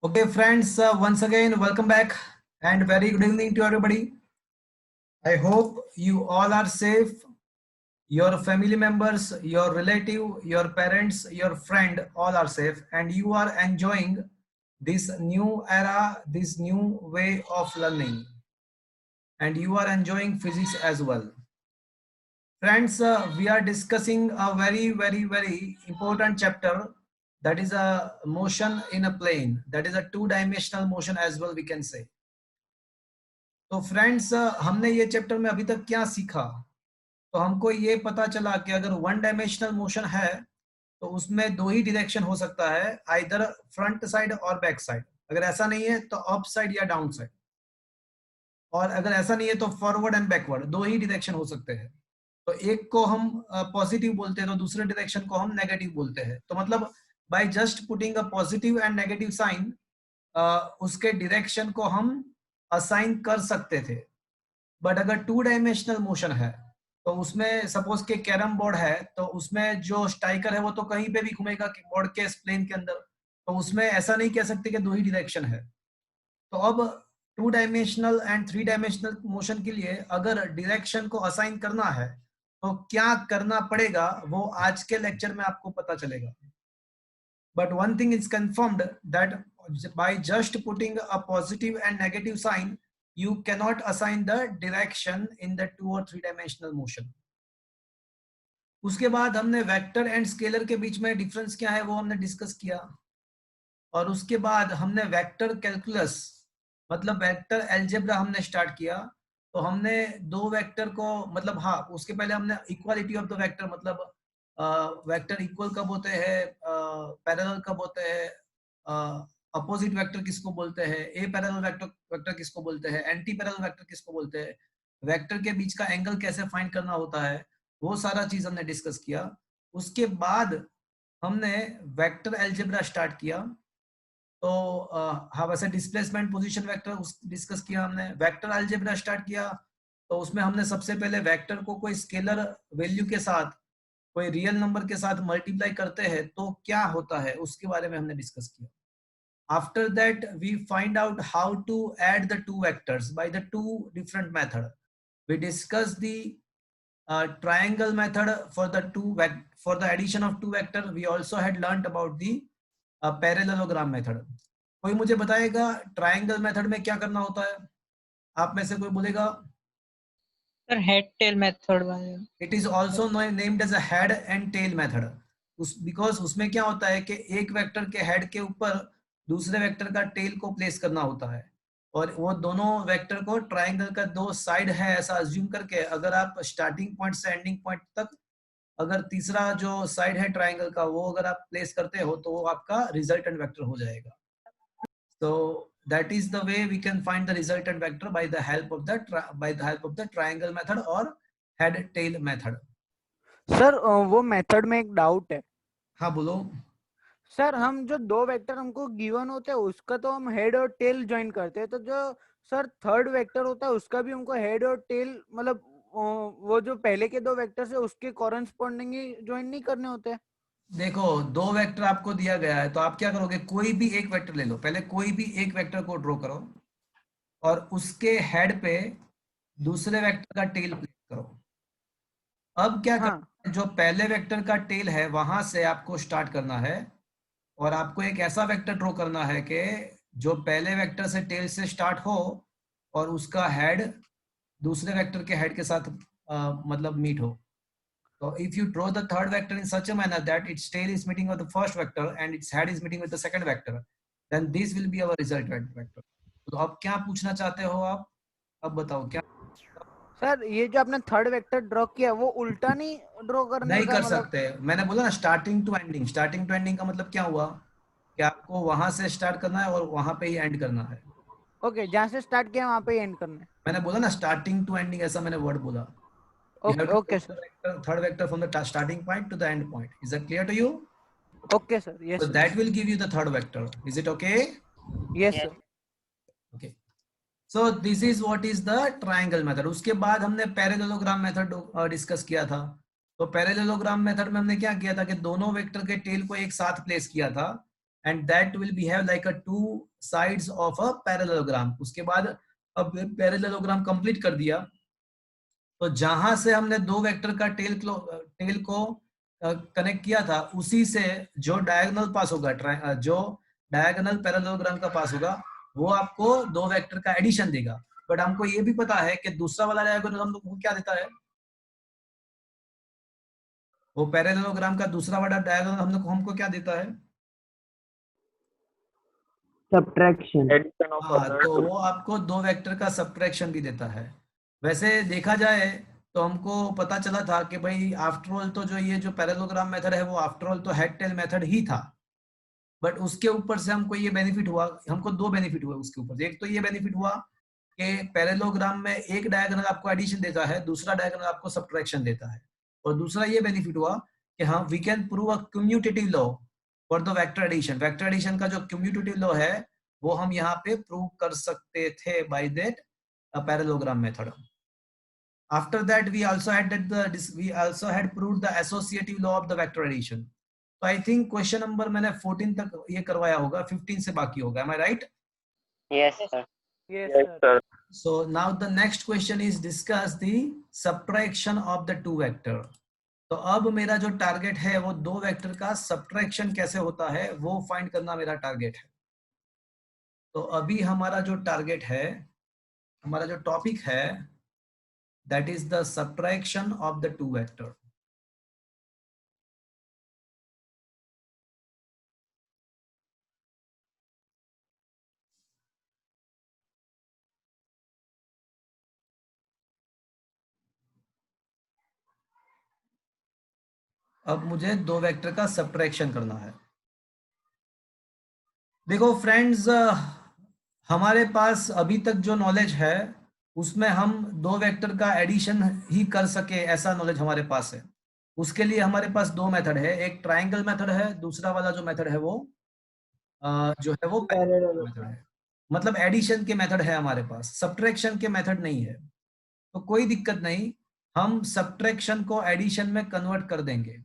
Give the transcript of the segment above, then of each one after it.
Okay, friends, once again, welcome back and very good evening to everybody. I hope you all are safe. Your family members, your relative, your parents, your friend, all are safe, and you are enjoying this new era, this new way of learning, and you are enjoying physics as well. Friends, we are discussing a very important chapter, that is a motion in a plane. That is a two-dimensional motion as well, we can say. तो friends, हमने ये chapter में अभी तक क्या सीखा? तो हमको ये पता चला कि अगर वन डायमेंशनल मोशन है तो उसमें दो ही डायरेक्शन हो सकता है, आइदर फ्रंट साइड और बैक साइड। अगर ऐसा नहीं है तो अप साइड या डाउन साइड, और अगर ऐसा नहीं है तो फॉरवर्ड एंड बैकवर्ड, दो ही डायरेक्शन हो सकते हैं। तो एक को हम पॉजिटिव बोलते हैं तो दूसरे डायरेक्शन को हम नेगेटिव बोलते हैं। तो मतलब by just putting a positive and negative sign उसके डायरेक्शन को हम असाइन कर सकते थे। बट अगर टू डायमेंशनल मोशन है तो उसमें सपोज के कैरम बोर्ड है, तो उसमें जो स्ट्राइकर है वो तो कहीं पे भी घूमेगा बोर्ड के प्लेन के अंदर, तो उसमें ऐसा नहीं कह सकते कि दो ही डायरेक्शन है। तो अब two dimensional and three dimensional motion के लिए अगर डायरेक्शन को असाइन करना है तो क्या करना पड़ेगा, वो आज के लेक्चर में आपको पता चलेगा। But one thing is confirmed that by just putting a positive and negative sign you cannot assign the direction in the two or three dimensional motion. उसके बाद हमने वेक्टर एंड स्केलर के बीच में डिफरेंस क्या है वो हमने डिस्कस किया, और उसके बाद हमने वेक्टर कैलकुलस मतलब वेक्टर अलजेब्रा हमने स्टार्ट किया। तो हमने दो वेक्टर को मतलब हाँ, उसके पहले हमने इक्वालिटी ऑफ द वेक्टर मतलब वेक्टर इक्वल कब होते हैं, पैरेलल कब होते हैं, अपोजिट वेक्टर किसको बोलते हैं, ए पैरेलल वेक्टर किसको बोलते हैं, एंटी पैरेलल वेक्टर किसको बोलते हैं, वेक्टर के बीच का एंगल कैसे फाइंड करना होता है, वो सारा चीज हमने डिस्कस किया। उसके बाद हमने वेक्टर अलजेब्रा स्टार्ट किया। तो हाँ, वैसे डिस्प्लेसमेंट पोजीशन वेक्टर डिस्कस किया हमने। वेक्टर अलजेब्रा स्टार्ट किया तो उसमें हमने सबसे पहले वेक्टर को कोई स्केलर वैल्यू के साथ कोई रियल नंबर के साथ मल्टीप्लाई करते हैं तो क्या होता है उसके बारे में हमने डिस्कस किया। After that, we find out how to add the two vectors by the two different method. We discuss the triangle method for the for the addition of two vector. We also had learnt about the parallelogram method. कोई मुझे बताएगा triangle method में क्या करना होता है? आप में से कोई बोलेगा? सर हेड टेल मेथड वाले। It is also named as a head and tail method. Because उसमें क्या होता है कि एक वेक्टर के हेड के ऊपर दूसरे वेक्टर का टेल को प्लेस करना होता है, और वो दोनों वेक्टर को ट्राइंगल का दो साइड है ऐसा अज्यूम करके अगर आप स्टार्टिंग पॉइंट से एंडिंग पॉइंट तक अगर तीसरा जो साइड है ट्राइंगल का वो अगर आप प्लेस करते हो तो वो आपका रिजल्टेंट वेक्टर हो जाएगा। So that is the way we can find the resultant vector by the help of the triangle method or head tail method. Sir वो मेथड में एक डाउट है। हाँ बोलो। सर हम जो दो वेक्टर हमको गिवन होते हैं उसका तो हम हेड और टेल ज्वाइन करते हैं, तो जो सर थर्ड वेक्टर होता है उसका भी हमको हेड और टेल मतलब वो जो पहले के दो वेक्टर है उसके कॉरेस्पॉन्डिंग ही ज्वाइन नहीं करने होते हैं? देखो, दो वेक्टर आपको दिया गया है तो आप क्या करोगे, कोई भी एक वेक्टर ले लो, पहले कोई भी एक वेक्टर को ड्रॉ करो और उसके हेड पे दूसरे वेक्टर का टेल प्लेस करो। अब क्या हाँ। करना है, जो पहले वेक्टर का टेल है वहां से आपको स्टार्ट करना है और आपको एक ऐसा वेक्टर ड्रॉ करना है कि जो पहले वेक्टर से टेल से स्टार्ट हो और उसका हेड दूसरे वेक्टर के हेड के साथ मतलब मीट हो। So if you draw the third vector in such a manner that its tail is meeting with the first vector and its head is meeting with the second vector, then this will be our resultant vector. तो अब क्या पूछना चाहते हो आप? अब बताओ क्या? सर ये जो आपने थर्ड वेक्टर ड्रॉ किया वो उल्टा नहीं ड्रॉ करने नहीं का कर मतलब? सकते। मैंने बोला ना starting to ending. Starting to ending का मतलब क्या हुआ कि आपको वहां से स्टार्ट करना है और वहां पे ही एंड करना है। ओके, जहाँ से स्टार्ट किया वहाँ पे एंड करना है। मैंने बोला ना स्टार्टिंग टू एंडिंग, ऐसा मैंने वर्ड बोला। You have okay to okay take the sir. vector, third vector from the starting point to the end point. Is that clear to you? Okay sir, yes So sir. that will give you the third vector. Is it okay? Yes sir. Okay. So this is what is the triangle method. उसके बाद हमने parallelogram method discuss किया था। तो parallelogram method में हमने क्या किया था कि दोनों वेक्टर के टेल को एक साथ प्लेस किया था and that will behave like a two sides of a parallelogram. उसके बाद अब parallelogram complete कर दिया, तो जहां से हमने दो वेक्टर का टेल को कनेक्ट किया था, उसी से जो डायगोनल पास होगा, जो डायगोनल पैरेललोग्राम का पास होगा, वो आपको दो वेक्टर का एडिशन देगा। बट हमको ये भी पता है कि दूसरा वाला डायगोनल हम लोग को क्या देता है, वो पैरेललोग्राम का दूसरा वाला डायगोनल हम लोग को हमको क्या देता है, सब्ट्रैक्शन। एडिशन ऑफ हाँ, अदर तो टू। वो आपको दो वेक्टर का सब्ट्रैक्शन भी देता है। वैसे देखा जाए तो हमको पता चला था कि भाई आफ्टर ऑल तो जो ये जो पैरेललोग्राम मेथड है वो आफ्टर ऑल तो हेड टेल मेथड ही था, बट उसके ऊपर से हमको ये बेनिफिट हुआ, हमको दो बेनिफिट हुए उसके ऊपर। एक तो ये बेनिफिट हुआ कि पैरेललोग्राम में एक डायगोनल आपको एडिशन देता है, दूसरा डायगोनल आपको सब्ट्रैक्शन देता है, और दूसरा ये बेनिफिट हुआ कि हम we can prove a commutative law for the vector addition. Vector addition का जो कम्यूटेटिव लॉ है वो हम यहाँ पे प्रूव कर सकते थे by that parallelogram method. After that, we also had proved the associative law of the vector addition. So I think question number मैंने 14 तक ये करवाया होगा, 15 से बाकी होगा. Am I right? Yes sir. Yes yes sir. Sir. So now the next question is discuss the subtraction of the two vector. तो अब मेरा जो टारगेट है वो दो वेक्टर का सब्ट्रैक्शन कैसे होता है वो फाइंड करना मेरा टारगेट है। तो अभी हमारा जो टारगेट है, हमारा जो टॉपिक है, that is the subtraction of the two vector. अब मुझे दो वेक्टर का सब्ट्रैक्शन करना है। देखो फ्रेंड्स, हमारे पास अभी तक जो नॉलेज है उसमें हम दो वेक्टर का एडिशन ही कर सके ऐसा नॉलेज हमारे पास है। उसके लिए हमारे पास दो मेथड है, एक ट्रायंगल मेथड है, दूसरा वाला जो मेथड है वो जो है वो पैरेलल मेथड है। मतलब एडिशन के मेथड है हमारे पास, सब्ट्रैक्शन के मेथड नहीं है। तो कोई दिक्कत नहीं, हम सब्ट्रैक्शन को एडिशन में कन्वर्ट कर देंगे,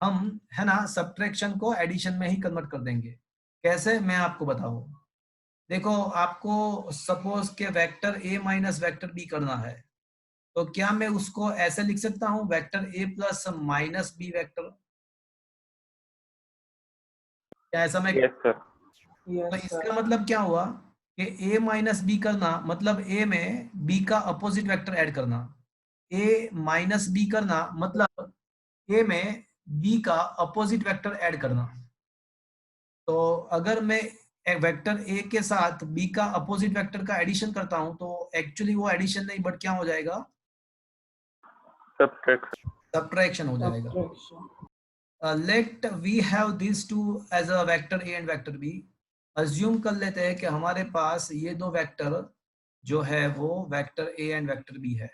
हम है ना, सब्ट्रैक्शन को एडिशन में ही कन्वर्ट कर देंगे। कैसे, मैं आपको बताऊं। देखो, आपको सपोज के vector a minus vector b करना है, तो क्या मैं उसको ऐसे लिख सकता हूं, vector a plus minus B vector? क्या ऐसा मैं? Yes sir. तो इसका मतलब क्या हुआ कि a माइनस बी करना मतलब a में b का अपोजिट वेक्टर ऐड करना, a माइनस बी करना मतलब a में b का अपोजिट वेक्टर ऐड करना। तो अगर मैं वेक्टर a के साथ b का अपोजिट वेक्टर का एडिशन करता हूं तो एक्चुअली वो एडिशन नहीं बट क्या हो जाएगा, सब्ट्रैक्शन। सब्ट्रैक्शन हो जाएगा। Let we have this two as a vector a and vector b। Assume कर लेते हैं कि हमारे पास ये दो वेक्टर जो है वो vector a and vector b है।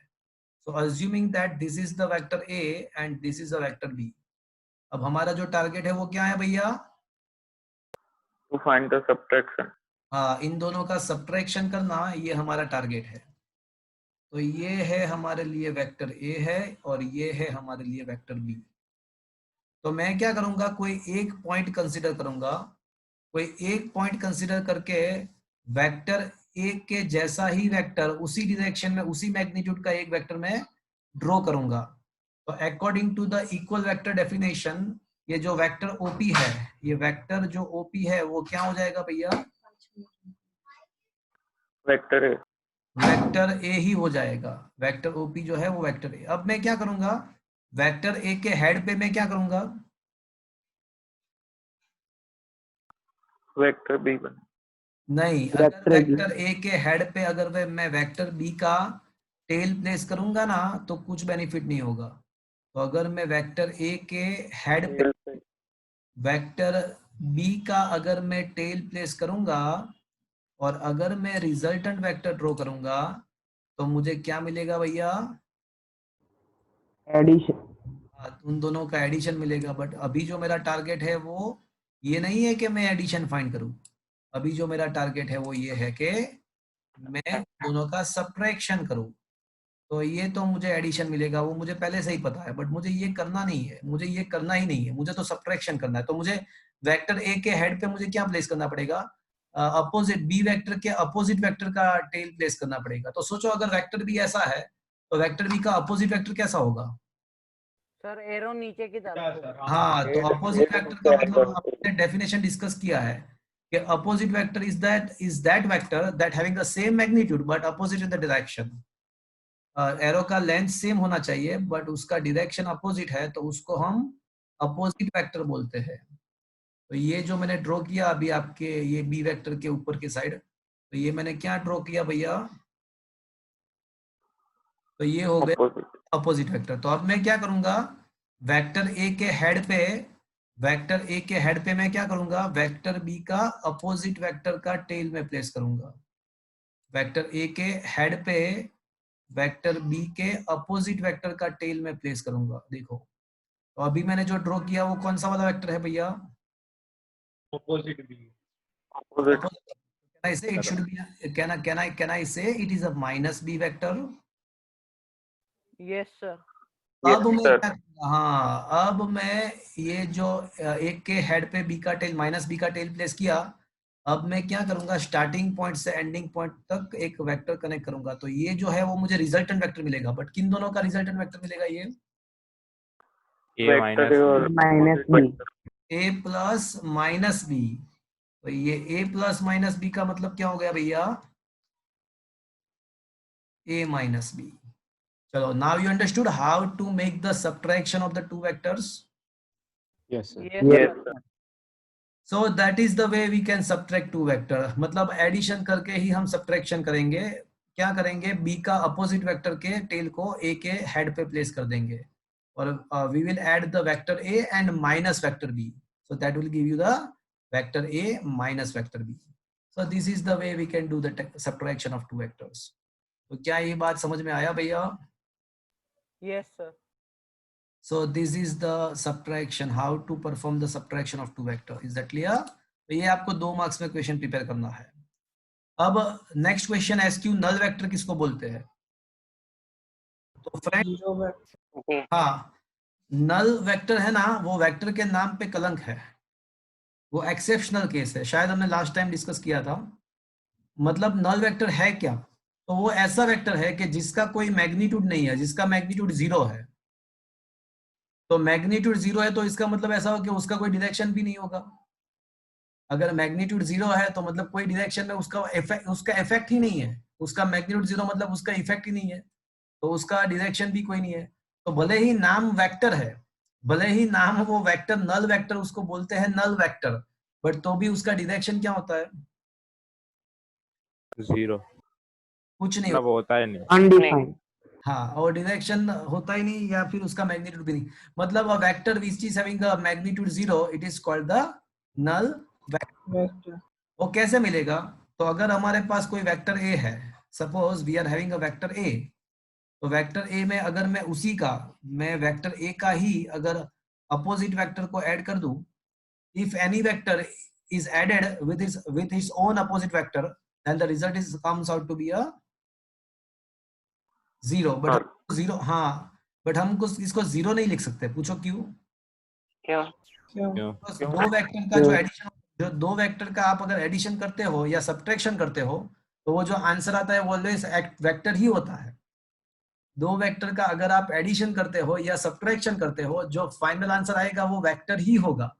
So assuming that this is the vector a and this is the vector b। अब हमारा जो टारगेट है वो क्या है भैया, टू फाइंड द सब्ट्रैक्शन। हाँ, इन दोनों का सब्ट्रैक्शन करना, ये हमारा टारगेट है। तो ये है हमारे लिए वेक्टर a है और ये है हमारे लिए वेक्टर b। तो मैं क्या करूंगा, कोई एक पॉइंट कंसीडर करूंगा, कोई एक पॉइंट कंसीडर करके वेक्टर a के जैसा ही वेक्टर उसी डायरेक्शन में उसी मैग्नीट्यूड का एक वेक्टर मैं ड्रॉ करूंगा। तो according to the equal vector definition, ये जो वेक्टर OP है, ये वेक्टर जो OP है वो क्या हो जाएगा भैया, वेक्टर ए। वेक्टर a ही हो जाएगा। वेक्टर OP जो है वो वेक्टर a। अब मैं क्या करूंगा, वेक्टर a के हेड पे मैं क्या करूंगा, वेक्टर बी बन। नहीं, अगर वेक्टर a के हेड पे अगर मैं वेक्टर b का टेल प्लेस करूंगा ना तो कुछ बेनिफिट नहीं होगा। तो अगर मैं वेक्टर a के हेड पे वेक्टर b का अगर मैं टेल प्लेस करूंगा और अगर मैं रिजल्टेंट वेक्टर ड्रॉ करूंगा तो मुझे क्या मिलेगा भैया, एडिशन। उन दोनों का एडिशन मिलेगा। बट अभी जो मेरा टारगेट है वो ये नहीं है कि मैं एडिशन फाइंड करूं, अभी जो मेरा टारगेट है वो ये है कि मैं दोनों का सब्ट्रैक्शन करूं। तो ये तो मुझे एडिशन मिलेगा, वो मुझे पहले से ही पता है, बट मुझे ये करना नहीं है, मुझे ये करना ही नहीं है, मुझे तो सब्ट्रैक्शन करना है। तो मुझे वेक्टर ए के हेड पे मुझे क्या प्लेस करना पड़ेगा, अपोजिट बी वेक्टर के अपोजिट वेक्टर का टेल प्लेस करना पड़ेगा। तो सोचो अगर वेक्टर बी ऐसा है तो वेक्टर बी का अपोजिट वेक्टर कैसा होगा? सर एरो नीचे की तरफ। हाँ, तो अपोजिट वेक्टर का मतलब आपने डेफिनेशन डिस्कस किया है कि opposite vector is that vector that having the same magnitude but opposite in the direction. Arrow का लेंथ सेम होना चाहिए बट उसका डायरेक्शन अपोजिट है, तो उसको हम अपोजिट वेक्टर बोलते हैं। तो ये जो मैंने ड्रॉ किया अभी आपके ये बी वेक्टर के ऊपर के साइड, तो ये मैंने क्या ड्रॉ किया भैया, तो ये हो गया अपोजिट वेक्टर। तो अब मैं क्या करूंगा, वेक्टर ए के हेड पे, वेक्टर ए के हेड पे मैं क्या करूंगा, वेक्टर बी का अपोजिट वेक्टर का टेल में प्लेस करूंगा। वेक्टर ए के हेड पे वेक्टर बी के अपोजिट वेक्टर का टेल में प्लेस करूंगा। देखो तो अभी मैंने जो ड्रॉ किया वो कौन सा वाला वेक्टर है भैया? opposite B. Opposite. Can I say it should be, can I say it is a minus b vector? Yes sir. Yes, अब मैं sir. हाँ, अब मैं ये जो एक के हेड पे बी का टेल माइनस बी का टेल प्लेस किया, अब मैं क्या करूंगा, स्टार्टिंग पॉइंट से एंडिंग पॉइंट तक एक वेक्टर कनेक्ट करूंगा। तो ये जो है वो मुझे रिजल्टेंट वेक्टर मिलेगा, बट किन दोनों का रिजल्टेंट वेक्टर मिलेगा? ये Vector और minus B. a plus minus B. तो ये a प्लस माइनस बी का मतलब क्या हो गया भैया? a minus B. चलो, now you understood how to make the subtraction of the two vectors. Yes, sir. Yes, sir. So that is the way we can subtract two vector। मतलब addition करके ही हम सब्ट्रैक्शन करेंगे। क्या करेंगे, b का opposite vector के tell को a के हेड पे प्लेस कर देंगे और we will add the vector a and minus vector b, so that will give you the vector a minus vector b। So this is the way we can do the subtraction of two vectors। तो क्या ये बात समझ में आया भैया? Yes sir. So this is the subtraction, how to perform the subtraction of two vector। Is that clear? तो ये आपको 2 मार्क्स में क्वेश्चन प्रिपेयर करना है। अब next question, SQ null vector किसको बोलते हैं? तो फ्रेंड हाँ, नल वेक्टर है ना, वो वेक्टर के नाम पे कलंक है, वो एक्सेप्शनल केस है। शायद हमने लास्ट टाइम डिस्कस किया था। मतलब नल वेक्टर है क्या? तो वो ऐसा वेक्टर है कि जिसका कोई मैग्नीट्यूड नहीं है, जिसका मैग्नीट्यूड 0 है। तो मैग्नीट्यूड 0 है तो इसका मतलब ऐसा हो कि उसका कोई डायरेक्शन भी नहीं होगा। अगर मैग्नीट्यूड 0 है तो मतलब कोई डायरेक्शन में उसका इफेक्ट ही नहीं है। उसका मैग्नीट्यूड 0 मतलब उसका इफेक्ट ही नहीं है, तो उसका डायरेक्शन भी कोई नहीं है। तो भले ही नाम वेक्टर है, भले ही नाम वो वेक्टर नल वेक्टर उसको बोलते हैं नल वेक्टर, बट तो भी उसका डायरेक्शन क्या होता है? 0 कुछ नहीं मतलब होता है नहीं। अनडिफाइंड। हाँ, और डायरेक्शन होता ही नहीं या फिर उसका मैग्नीट्यूड भी नहीं। मतलब a vector which is having a magnitude 0 it is called the null vector. वो कैसे मिलेगा? तो अगर हमारे पास कोई वेक्टर ए है, suppose we are having a vector A, तो वेक्टर ए में अगर मैं उसी का, मैं वेक्टर ए का ही अगर अपोजिट वेक्टर को ऐड कर दूं, if any vector is added with its own opposite vector, then the result is comes out to be a 0। But 0, हाँ, बट हम इसको 0 नहीं लिख सकते। पूछो क्यों? क्यों? क्यों? दो वेक्टर का जो एडिशन, जो दो वेक्टर का आप अगर एडिशन करते हो या सब्ट्रैक्शन करते हो, तो वो जो आंसर आता है वो ऑलवेज वेक्टर ही होता है। दो वेक्टर का अगर आप एडिशन करते हो या सब्ट्रैक्शन करते हो, जो फाइनल आंसर आएगा वो वेक्टर ही होगा।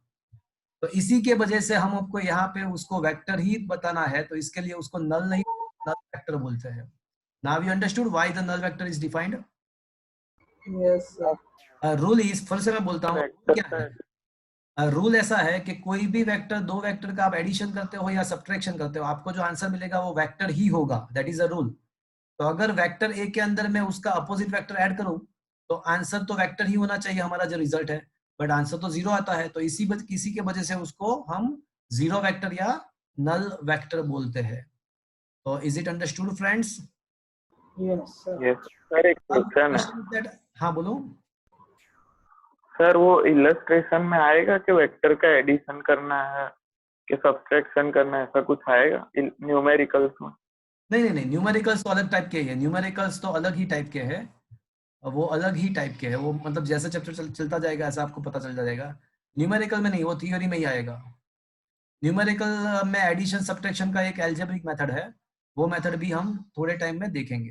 तो इसी के वजह से हम आपको यहाँ पे उसको वेक्टर ही बताना है, तो इसके लिए उसको नल नहीं, नल वेक्टर बोलते हैं। Now you understood why the null vector is defined? Yes sir. Rule is, फिर से मैं बोलता हूँ, क्या है रूल? ऐसा है कि कोई भी वेक्टर, दो वेक्टर का आप एडिशन करते हो या सब्ट्रैक्शन करते हो, आपको जो आंसर मिलेगा वो वेक्टर ही होगा। That is a rule. तो अगर वेक्टर ए के अंदर मैं उसका अपोजिट वेक्टर ऐड करूं, तो आंसर तो वेक्टर ही होना चाहिए हमारा जो रिजल्ट है, बट आंसर तो 0 आता है। तो इसी के वजह से उसको हम 0 वेक्टर या नल वेक्टर बोलते हैं। तो is it understood friends? Yes sir. Yes. Sir एक क्वेश्चन है। हाँ बोलो। सर वो इलस्ट्रेशन में आएगा कि वेक्टर का एडिशन करना है कि सब्ट्रैक्शन करना है, ऐसा कुछ आएगा न्यूमेरिकल्स में? नहीं, न्यूमेरिकल्स तो अलग टाइप के हैं। न्यूमेरिकल्स तो अलग ही टाइप के हैं, वो अलग ही टाइप के हैं। वो मतलब जैसे चैप्टर चलता जाएगा ऐसा आपको पता चल जाएगा। न्यूमेरिकल में नहीं, वो थियोरी में ही आएगा। न्यूमेरिकल में एडिशन सब्ट्रैक्शन का एक एल्जेब्रिक मेथड है, वो मेथड भी हम थोड़े टाइम में देखेंगे।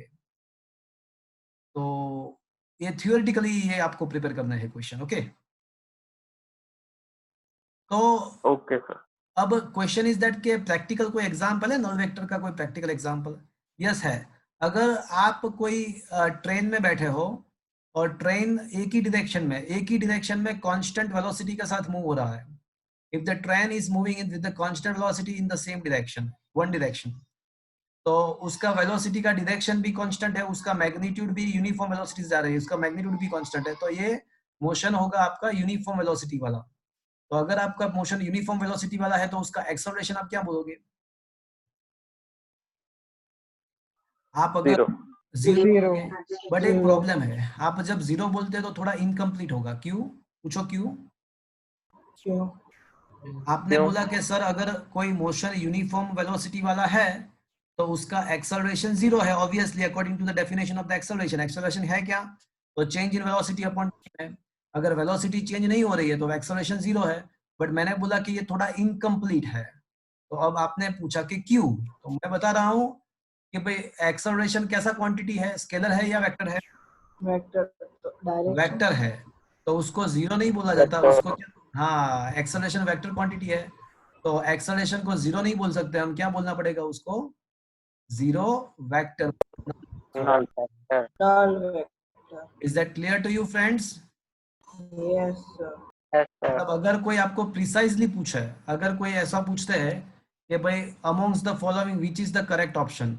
तो ये थियोरेटिकली ये आपको प्रिपेयर करना है क्वेश्चन, ओके। तो ओके सर। अब क्वेश्चन इज दैट के प्रैक्टिकल कोई एग्जांपल है नल वेक्टर का, कोई प्रैक्टिकल एग्जांपल? यस है। अगर आप कोई ट्रेन में बैठे हो और ट्रेन एक ही डायरेक्शन में कांस्टेंट वेलोसिटी के साथ मूव हो रहा है, if the train is moving in with the constant velocity in the same direction, one direction, तो उसका वेलोसिटी का डायरेक्शन भी कांस्टेंट है, उसका मैग्नीट्यूड भी यूनिफॉर्म वेलोसिटी से जा रही है, उसका मैग्नीट्यूड भी कांस्टेंट है, तो ये मोशन होगा आपका यूनिफॉर्म वेलोसिटी वाला। तो अगर आपका मोशन यूनिफॉर्म वेलोसिटी वाला है तो उसका एक्सेलरेशन आप क्या बोलोगे? आप अगर जीरो। जीरो, बट एक प्रॉब्लम है, आप जब जीरो बोलते हैं तो थोड़ा इनकम्प्लीट होगा। क्यों? पूछो क्यों? क्यों? आपने बोला कि सर अगर कोई मोशन यूनिफॉर्म वेलोसिटी वाला है तो उसका एक्सेलरेशन जीरो है, obviously according to the definition of the acceleration. Acceleration है क्या? तो change in velocity upon time है। अगर वेलोसिटी चेंज नहीं हो रही है तो एक्सेलरेशन जीरो है, बट मैंने बोला कि ये थोड़ा इनकम्प्लीट है। तो अब आपने पूछा कि क्यों, तो मैं बता रहा हूँ कि भाई एक्सेलरेशन कैसा क्वांटिटी है, स्केलर है या वेक्टर है? Vector, direction. वेक्टर है, तो उसको जीरो नहीं बोला जाता, उसको क्या? हाँ, एक्सेलरेशन वेक्टर क्वांटिटी है, तो एक्सेलरेशन को जीरो नहीं बोल सकते हम, क्या बोलना पड़ेगा उसको? Zero vector. Null vector. Null vector. Is that clear to you friends? Yes sir. Yes sir. अब अगर कोई आपको प्रिसाइजली पूछे, अगर कोई ऐसा पूछते हैं कि भाई amongst the following which is the correct option,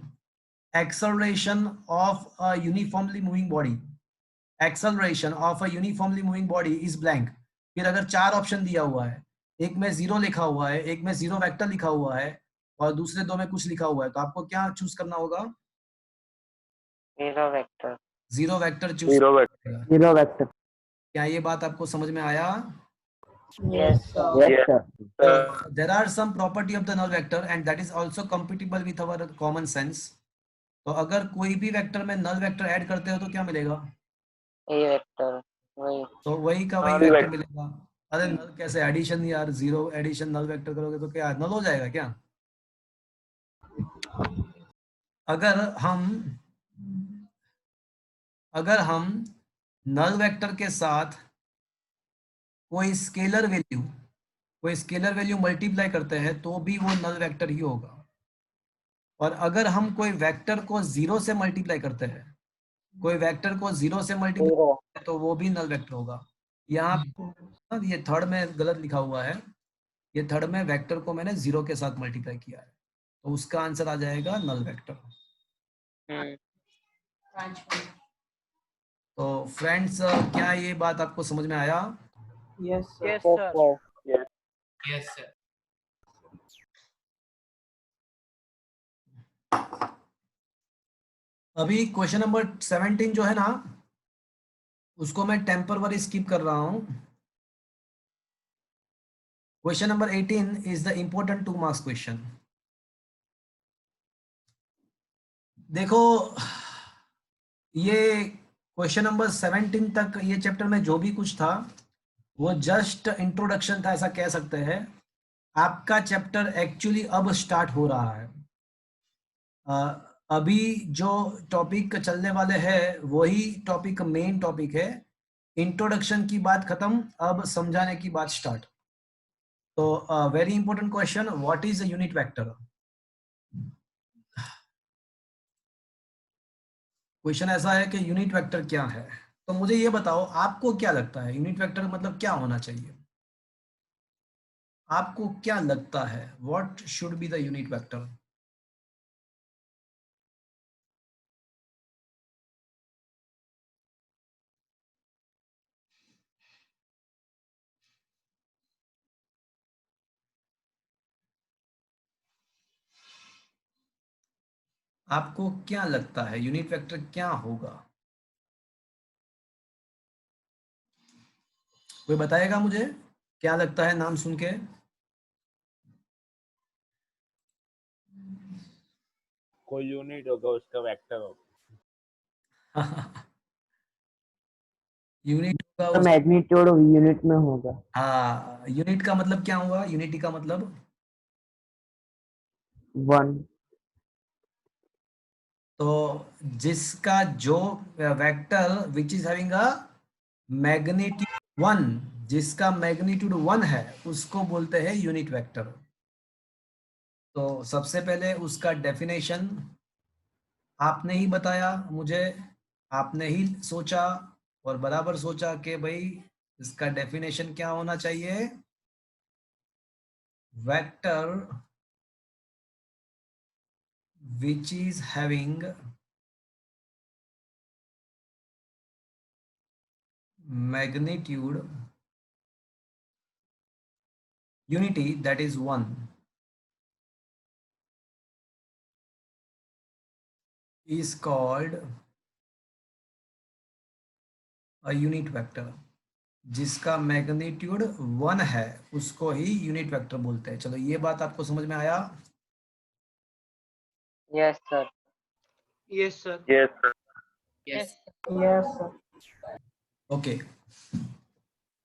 acceleration of a uniformly moving body, acceleration of a uniformly moving body is blank, फिर अगर चार ऑप्शन दिया हुआ है, एक में जीरो लिखा हुआ है, एक में जीरो वेक्टर लिखा हुआ है और दूसरे दो में कुछ लिखा हुआ है, तो आपको क्या चूज करना होगा? Zero vector. Zero vector choose zero vector. करेगा। Zero vector. क्या ये बात आपको समझ में आया? Yes sir. Yes sir. There are some property of the null vector and that is also compatible with our common sense. तो अगर कोई भी वेक्टर में नल वेक्टर ऐड करते हो तो क्या मिलेगा? ए वेक्टर। वही। तो वही का वही null वेक्टर vector। मिलेगा। अरे नल कैसे? एडिशन यार, जीरो एडिशन नल वेक्टर करोगे तो क्या नल हो जाएगा क्या? अगर हम अगर हम नल वेक्टर के साथ कोई स्केलर वैल्यू मल्टीप्लाई करते हैं तो भी वो नल वेक्टर ही होगा, और अगर हम कोई वेक्टर को जीरो से मल्टीप्लाई करते हैं, कोई वेक्टर को जीरो से मल्टीप्लाई तो वो भी नल वेक्टर होगा। यहाँ ये थर्ड में गलत लिखा हुआ है, ये थर्ड में वेक्टर को मैंने जीरो के साथ मल्टीप्लाई किया है, तो उसका आंसर आ जाएगा नल वेक्टर। तो फ्रेंड्स, क्या ये बात आपको समझ में आया? Yes sir. Yes sir. Yes, sir. अभी क्वेश्चन नंबर 17 जो है ना, उसको मैं टेम्पररी स्किप कर रहा हूं। Question number 18 is the important 2 marks question. देखो, ये क्वेश्चन नंबर 17 तक ये चैप्टर में जो भी कुछ था वो जस्ट इंट्रोडक्शन था, ऐसा कह सकते हैं। आपका चैप्टर एक्चुअली अब स्टार्ट हो रहा है। अभी जो टॉपिक चलने वाले हैं वही टॉपिक मेन टॉपिक है। इंट्रोडक्शन की बात खत्म, अब समझाने की बात स्टार्ट। तो very important question, what is a unit vector? Question ऐसा है कि यूनिट वेक्टर क्या है। तो मुझे ये बताओ, आपको क्या लगता है यूनिट वेक्टर मतलब क्या होना चाहिए? आपको क्या लगता है what should be the unit vector? आपको क्या लगता है यूनिट वेक्टर क्या होगा? कोई बताएगा मुझे क्या लगता है नाम सुन के? कोई यूनिट होगा उसका वेक्टर होगा। यूनिट होगा मैग्नीट्यूड यूनिट में होगा। हाँ, यूनिट का मतलब क्या हुआ? यूनिटी का मतलब 1. तो जिसका जो vector which is having a magnitude 1, जिसका मैग्नीट्यूड 1 है उसको बोलते हैं यूनिट वेक्टर। तो सबसे पहले उसका डेफिनेशन आपने ही बताया मुझे, आपने ही सोचा और बराबर सोचा कि भाई इसका डेफिनेशन क्या होना चाहिए, vector which is having magnitude unity that is 1 is called a unit vector। जिसका मैग्नीट्यूड 1 है उसको ही यूनिट वेक्टर बोलते हैं। चलो ये बात आपको समझ में आया? Yes, sir. Yes sir. Yes, sir. Yes. Yes, sir. Okay,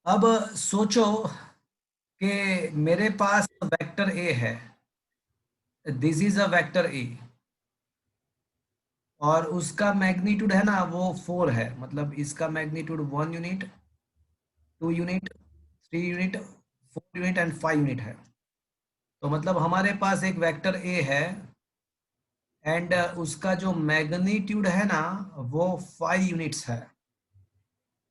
अब सोचो कि मेरे पास वेक्टर ए है, दिस इज अ वेक्टर ए, और उसका मैग्नीट्यूड है ना वो 4 है, मतलब इसका magnitude 1 unit, 2 unit, 3 unit, 4 unit and 5 unit है। तो मतलब हमारे पास एक वेक्टर ए है एंड उसका जो मैग्नीट्यूड है ना वो 5 यूनिट्स है।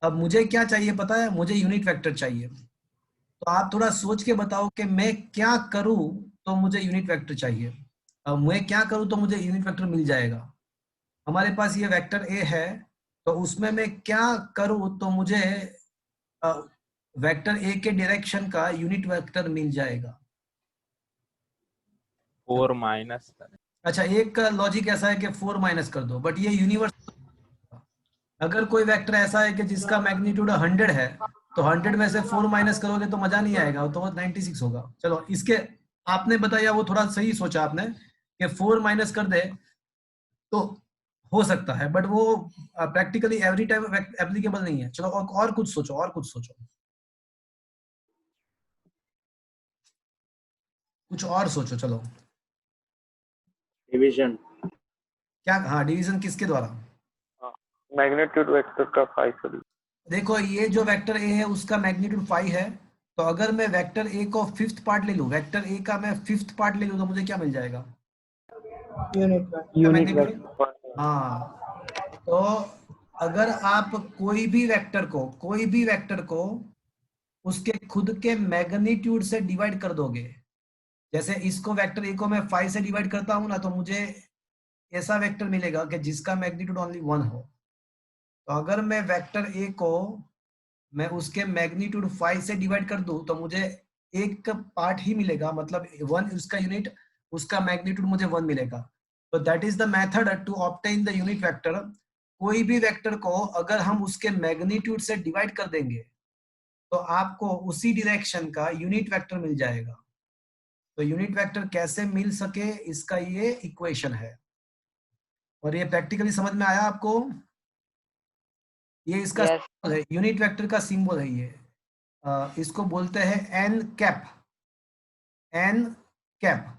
अब मुझे क्या चाहिए पता है? मुझे यूनिट वेक्टर चाहिए। तो आप थोड़ा सोच के बताओ कि मैं क्या करूं तो मुझे यूनिट वेक्टर चाहिए। अब मैं क्या करूं तो मुझे यूनिट वेक्टर मिल जाएगा। हमारे पास ये वेक्टर ए है, तो उसमें मैं क्या करूं तो मुझे वेक्टर ए के डायरेक्शन का यूनिट वेक्टर मिल जाएगा। 4 माइनस करें। अच्छा, एक लॉजिक ऐसा है कि 4 माइनस कर दो, बट ये यूनिवर्स, अगर कोई वेक्टर ऐसा है कि जिसका मैग्नीट्यूड 100 है तो 100 में से 4 माइनस करोगे तो मजा नहीं आएगा, तो वो 96 होगा। चलो इसके आपने बताया वो थोड़ा सही सोचा आपने कि 4 माइनस कर दे तो हो सकता है, बट वो प्रैक्टिकली एवरी टाइम एप्लीकेबल नहीं है। चलो और कुछ सोचो, और कुछ सोचो, कुछ और सोचो। चलो डिवीजन। क्या? हाँ, डिवीजन किसके द्वारा? मैग्नीट्यूड वेक्टर का 5 सॉल्यूशन। देखो ये जो वेक्टर ए है उसका मैग्नीट्यूड 5 है, तो अगर मैं वेक्टर ए को 5th पार्ट ले लूं, वेक्टर ए का मैं 5th पार्ट ले लूं तो मुझे क्या मिल जाएगा? Unit vector. क्या यूनिट मैग्नीट्यूड? वेक्टर। हाँ, तो अगर आप कोई भी वेक्टर को उसके खुद के मैग्नीट्यूड से डिवाइड कर दोगे, जैसे इसको वेक्टर ए को मैं 5 से डिवाइड करता हूं ना, तो मुझे ऐसा वेक्टर मिलेगा कि जिसका मैग्नीट्यूड ओनली 1 हो। तो अगर मैं वेक्टर ए को मैं उसके मैग्नीट्यूड 5 से डिवाइड कर दूं तो मुझे एक पार्ट ही मिलेगा, मतलब 1 उसका यूनिट, उसका मैग्नीट्यूड मुझे 1 मिलेगा। तो that is the method to obtain the unit vector. कोई भी वेक्टर को अगर हम उसके मैग्नीट्यूड से डिवाइड कर देंगे तो आपको उसी डायरेक्शन का यूनिट वेक्टर मिल जाएगा। तो यूनिट वेक्टर कैसे मिल सके इसका ये इक्वेशन है, और ये प्रैक्टिकली समझ में आया आपको? ये इसका Yes. सिंबल है, यूनिट वेक्टर का सिंबल है ये। इसको बोलते हैं एन कैप, एन कैप।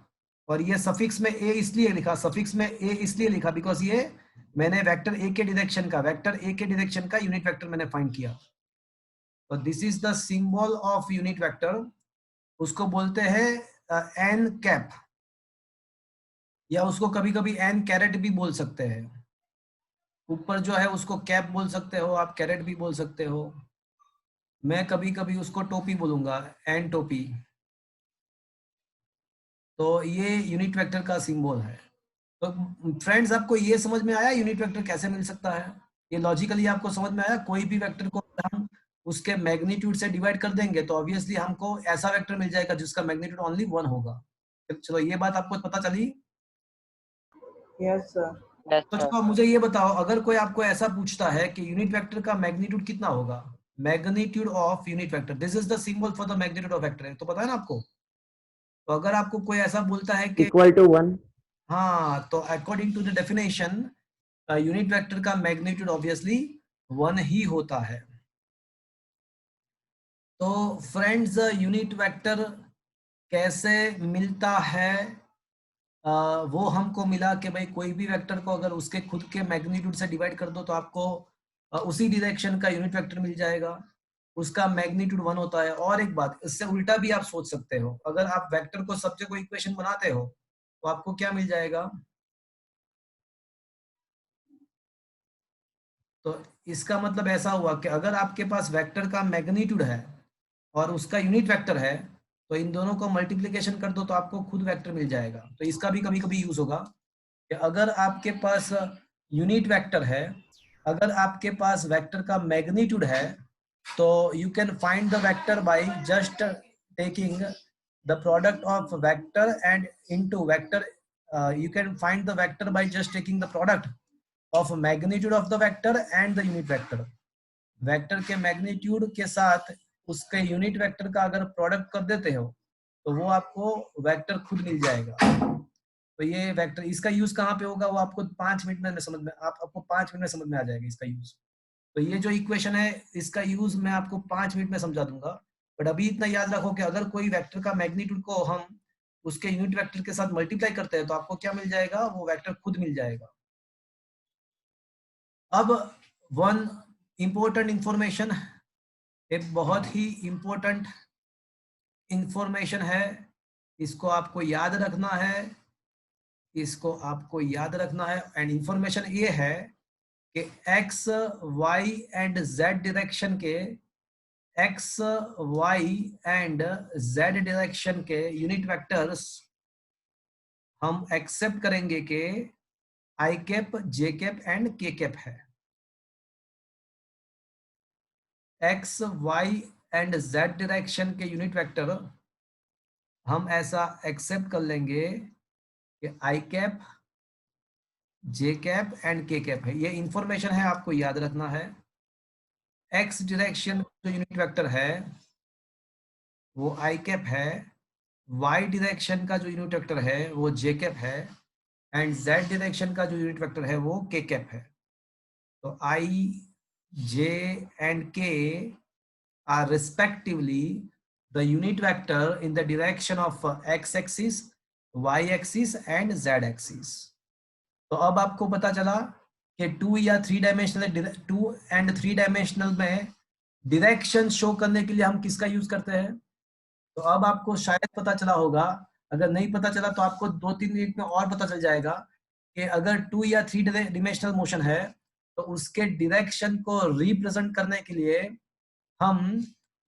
और ये सफिक्स में ए इसलिए लिखा, सफिक्स में ए इसलिए लिखा बिकॉज ये मैंने वेक्टर ए के डायरेक्शन का यूनिट वेक्टर मैंने फाइंड किया। तो this is the symbol of unit vector. उसको बोलते हैं एन कैप, या उसको कभी कभी एन कैरेट भी बोल सकते हैं। ऊपर जो है उसको कैप बोल सकते हो आप, कैरेट भी बोल सकते हो। मैं कभी कभी उसको टोपी बोलूंगा, एन टोपी। तो ये यूनिट वेक्टर का सिंबल है। तो फ्रेंड्स आपको ये समझ में आया यूनिट वेक्टर कैसे मिल सकता है? ये लॉजिकली आपको समझ में आया? कोई भी वेक्टर को हम उसके मैग्नीट्यूड से डिवाइड कर देंगे तो ऑब्वियसली हमको ऐसा वेक्टर मिल जाएगा जिसका मैग्नीट्यूड ओनली 1 होगा। चलो ये बात आपको पता चली? Yes, sir. Yes, तो sir. चलो मुझे ये बताओ, अगर कोई आपको ऐसा पूछता है कि यूनिट वेक्टर का मैग्नीट्यूड कितना होगा, magnitude of unit vector, this is the symbol for the magnitude of vector, तो पता है ना आपको? तो अगर आपको कोई ऐसा बोलता है कि इक्वल टू 1। हाँ, तो according to the definition unit vector का मैग्नीट्यूड ऑब्वियसली 1 ही होता है। तो फ्रेंड्स यूनिट वेक्टर कैसे मिलता है वो हमको मिला कि भाई कोई भी वेक्टर को अगर उसके खुद के मैग्नीट्यूड से डिवाइड कर दो तो आपको उसी डायरेक्शन का यूनिट वेक्टर मिल जाएगा, उसका मैग्नीट्यूड 1 होता है। और एक बात, इससे उल्टा भी आप सोच सकते हो, अगर आप वेक्टर को सब जगह इक्वेशन बनाते हो तो आपको क्या मिल जाएगा, तो इसका मतलब ऐसा हुआ कि अगर आपके पास वेक्टर का मैग्नीट्यूड है और उसका यूनिट वेक्टर है तो इन दोनों को मल्टीप्लिकेशन कर दो तो आपको खुद वेक्टर मिल जाएगा। तो इसका भी कभी कभी यूज होगा कि अगर आपके पास यूनिट वेक्टर है, अगर आपके पास वेक्टर का मैग्नीट्यूड है तो you can find the vector by just taking the product of vector and into vector, you can find the vector by just taking the product of magnitude of the vector and the unit vector। Vector के magnitude के साथ उसके unit vector का अगर product कर देते हो तो वो आपको वेक्टर खुद मिल जाएगा। तो ये वेक्टर, इसका यूज कहाँ पे होगा वो आपको 5 मिनट में समझ में, आपको 5 मिनट में समझ में आ जाएगा इसका यूज। तो ये जो इक्वेशन है इसका यूज मैं आपको 5 मिनट में समझा दूंगा, बट अभी इतना याद रखो कि अगर कोई वेक्टर का मैग्नीट्यूड को हम उसके यूनिट वेक्टर के साथ मल्टीप्लाई करते हैं तो आपको क्या मिल जाएगा, वो वेक्टर खुद मिल जाएगा। अब वन इंपॉर्टेंट इंफॉर्मेशन, एक बहुत ही इंपॉर्टेंट इंफॉर्मेशन है, इसको आपको याद रखना है, इसको आपको याद रखना है। एंड इंफॉर्मेशन ये है कि X Y and Z direction के, X Y and Z direction के यूनिट वेक्टर्स हम एक्सेप्ट करेंगे कि I cap, J cap and K cap है। X Y and Z direction के यूनिट वेक्टर हम ऐसा एक्सेप्ट कर लेंगे कि I cap, J cap and K cap है। ये इंफॉर्मेशन है, आपको याद रखना है। एक्स डायरेक्शन जो यूनिट वेक्टर है वो आई कैप है, वाई डायरेक्शन का जो यूनिट वेक्टर है वो जे कैप है, एंड जेड डायरेक्शन का जो यूनिट वेक्टर है वो के कैप है। तो आई, जे एंड के are respectively the unit vector in the direction of x axis, y axis and z axis। तो अब आपको पता चला कि 2 या 3 डायमेंशनल, 2 एंड 3 डायमेंशनल में डायरेक्शन शो करने के लिए हम किसका यूज करते हैं। तो अब आपको शायद पता चला होगा, अगर नहीं पता चला तो आपको 2-3 मिनट में और पता चल जाएगा कि अगर 2 या 3 डायमेंशनल मोशन है तो उसके डायरेक्शन को रिप्रेजेंट करने के लिए हम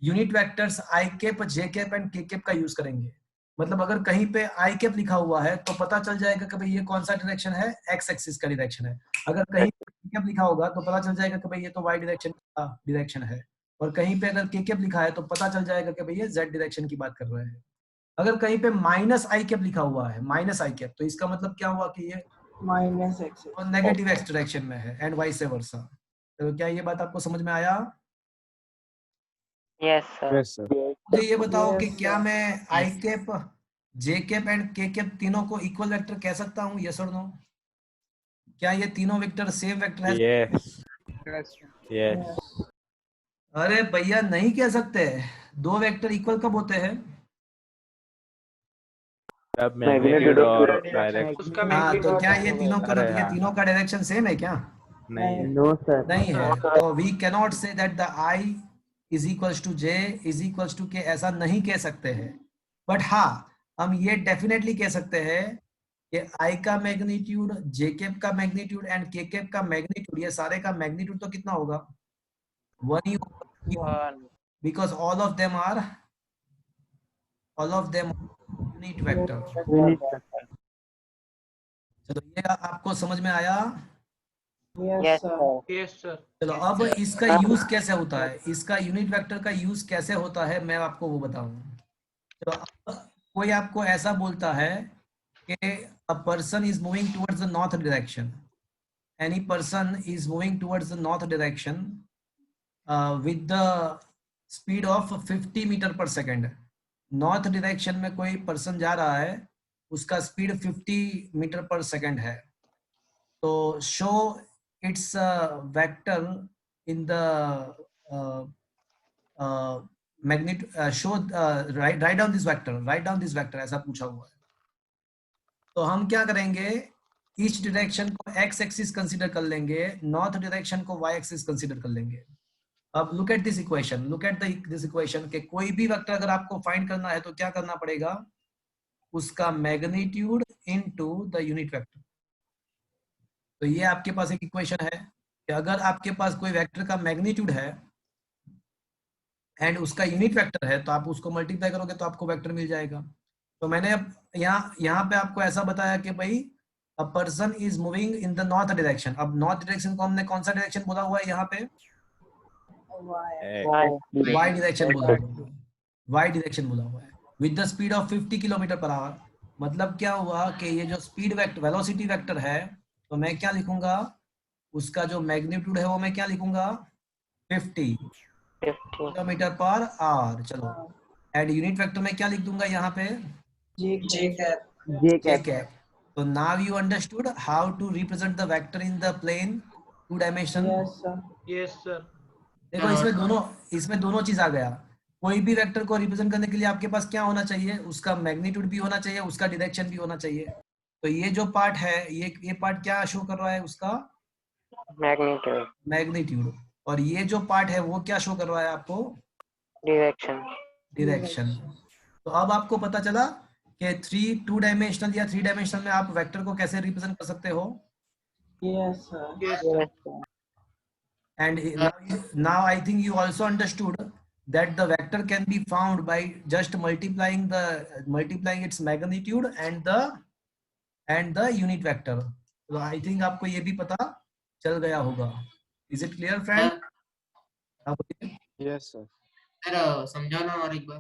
unit vectors I cap, J cap and K cap का यूज करेंगे। मतलब अगर कहीं पे आई कैप लिखा हुआ है तो पता चल जाएगा कि भाई ये कौन सा डायरेक्शन है, एक्स एक्सिस का डायरेक्शन है। अगर कहीं पे कैप लिखा होगा तो पता चल जाएगा कि भाई ये तो वाई डायरेक्शन का डायरेक्शन है। और कहीं पे अगर के कैप लिखा है तो पता चल जाएगा कि भाई ये जेड डायरेक्शन की बात कर रहे हैं। अगर कहीं पे माइनस आई कैप लिखा हुआ है, माइनस आई कैप, तो इसका मतलब क्या हुआ कि ये minus x negative x direction में है एंड वाइस वर्सा। तो क्या ये बात आपको समझ में आया? Yes sir. Yes sir. मुझे ये बताओ कि Yes, क्या sir. मैं आई cap, J cap and K cap तीनों को इक्वल वेक्टर कह सकता हूँ, यस और नो? क्या ये तीनों वेक्टर सेम वेक्टर है? Yes. Yes Yes. अरे भैया नहीं कह सकते, दो वेक्टर इक्वल कब होते हैं? अब Magnitude मैग्नीट्यूड of और direction. डायरेक्शन। उसका हाँ, तो क्या ये तीनों का, अरे ये हाँ। तीनों का डायरेक्शन सेम है क्या? नहीं है। No, sir. नहीं है। तो we can not say that the I is equals to J is equals to K, ऐसा नहीं कह सकते हैं। बट हाँ, हम ये डेफिनेटली कह सकते हैं कि आई का मैग्नीट्यूड, जे कैप का मैग्नीट्यूड एंड के कैप का मैग्नीट्यूड, ये सारे का मैग्नीट्यूड तो कितना होगा, 1 ही होगा, because all of them unit vector. चलो ये आपको समझ में आया? Yes, sir. Yes sir. चलो अब इसका यूज कैसे होता है, इसका यूनिट वेक्टर का यूज कैसे होता है मैं आपको वो बताऊं। चलो अब कोई आपको ऐसा बोलता है कि a person is moving towards the north direction, any person is moving towards the north direction with the speed of 50 metre per second. North direction में कोई पर्सन जा रहा है, उसका स्पीड 50 मीटर पर सेकेंड है। तो show it's vector in the magnitude, show write down this vector, write down this vector, ऐसा पूछा हुआ है। तो हम क्या करेंगे, ईस्ट डायरेक्शन को एक्स एक्सिस कंसीडर कर लेंगे, नॉर्थ डायरेक्शन को वाई एक्सिस कंसीडर कर लेंगे। अब look at this equation, look at this equation के कोई भी वेक्टर अगर आपको फाइंड करना है तो क्या करना पड़ेगा, उसका magnitude into the unit vector. तो ये आपके पास एक इक्वेशन है कि अगर आपके पास कोई वेक्टर का मैग्नीट्यूड है एंड उसका यूनिट वेक्टर है तो आप उसको मल्टीप्लाई करोगे तो आपको वेक्टर मिल जाएगा। तो मैंने अब यहाँ पे आपको ऐसा बताया कि भाई अ person is moving in the north direction. अब नॉर्थ डायरेक्शन को हमने कौन सा डायरेक्शन बोला हुआ है यहाँ पे, वाई डायरेक्शन बोला हुआ है, वाई डायरेक्शन बोला हुआ है with the speed of 50 kilometre per hour. मतलब क्या हुआ कि ये जो स्पीड वेक्टर वेलोसिटी वेक्टर है तो मैं क्या लिखूंगा, उसका जो मैग्नीट्यूड है वो मैं क्या लिखूंगा 50 किलोमीटर पर आवर। चलो एंड यूनिट वेक्टर में क्या लिख दूंगा यहाँ पे J cap. j cap। तो now you understood how to represent the vector in the plane two dimension. Yes, sir. Yes sir. देखो इसमें दोनों चीज आ गया। कोई भी वेक्टर को रिप्रेजेंट करने के लिए आपके पास क्या होना चाहिए, उसका मैग्नीट्यूड भी होना चाहिए, उसका डायरेक्शन भी होना चाहिए। तो ये जो पार्ट है ये पार्ट क्या शो कर रहा है, उसका मैग्नीट्यूड। और ये जो पार्ट है वो क्या शो कर रहा है आपको, डायरेक्शन। तो अब आपको पता चला कि 2 डायमेंशनल या 3 डायमेंशनल में आप वेक्टर को कैसे रिप्रेजेंट कर सकते हो। Yes, sir. And now I think you also understood that the vector can be found by just multiplying its magnitude and the unit vector. So I think आपको ये भी पता चल गया होगा। Is it clear, friend? Yes, sir. Sir समझाना और एक बार,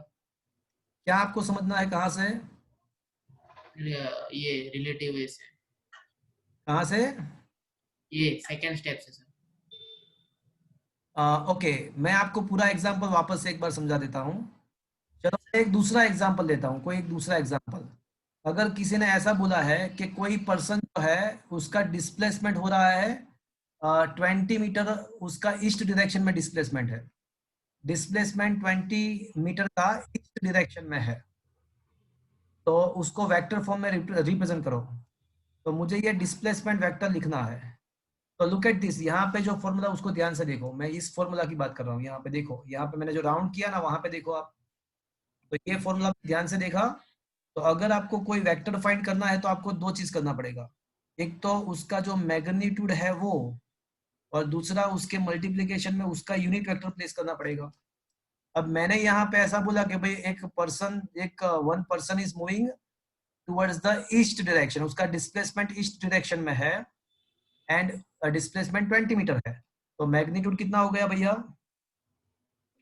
क्या आपको समझना है, कहाँ से ये रिलेटिव वे से, कहाँ से? ये सेकंड स्टेप से सर। ओके मैं आपको पूरा एग्जाम्पल वापस से एक बार समझा देता हूँ। चलो एक दूसरा एग्जाम्पल लेता हूँ, कोई एक दूसरा एग्जाम्पल। अगर किसी ने ऐसा बोला है कि कोई पर्सन जो है उसका डिस्प्लेसमेंट हो रहा है 20 मीटर, उसका ईस्ट डायरेक्शन में डिस्प्लेसमेंट है, डिस्प्लेसमेंट 20 मीटर का ईस्ट डायरेक्शन में है, तो उसको वेक्टर फॉर्म में रिप्रेजेंट करो। तो मुझे ये डिस्प्लेसमेंट वेक्टर लिखना है। तो लुक एट दिस, यहाँ पे जो फॉर्मूला उसको ध्यान से देखो, मैं इस फॉर्मूला की बात कर रहा हूँ। यहाँ पे देखो, यहाँ पे मैंने जो राउंड किया ना वहां पे देखो आप, तो ये फॉर्मूला ध्यान से देखा। तो अगर आपको कोई वेक्टर फाइंड करना है तो आपको दो चीज करना पड़ेगा, एक तो उसका जो मैग्नीट्यूड है वो, और दूसरा उसके मल्टीप्लीकेशन में उसका यूनिट वेक्टर प्लेस करना पड़ेगा। अब मैंने यहाँ पे ऐसा बोला कि भाई one person is moving towards the east direction, उसका डिस्प्लेसमेंट ईस्ट डायरेक्शन में है एंड डिस्प्लेसमेंट 20 मीटर है। तो मैग्नीट्यूड कितना हो गया भैया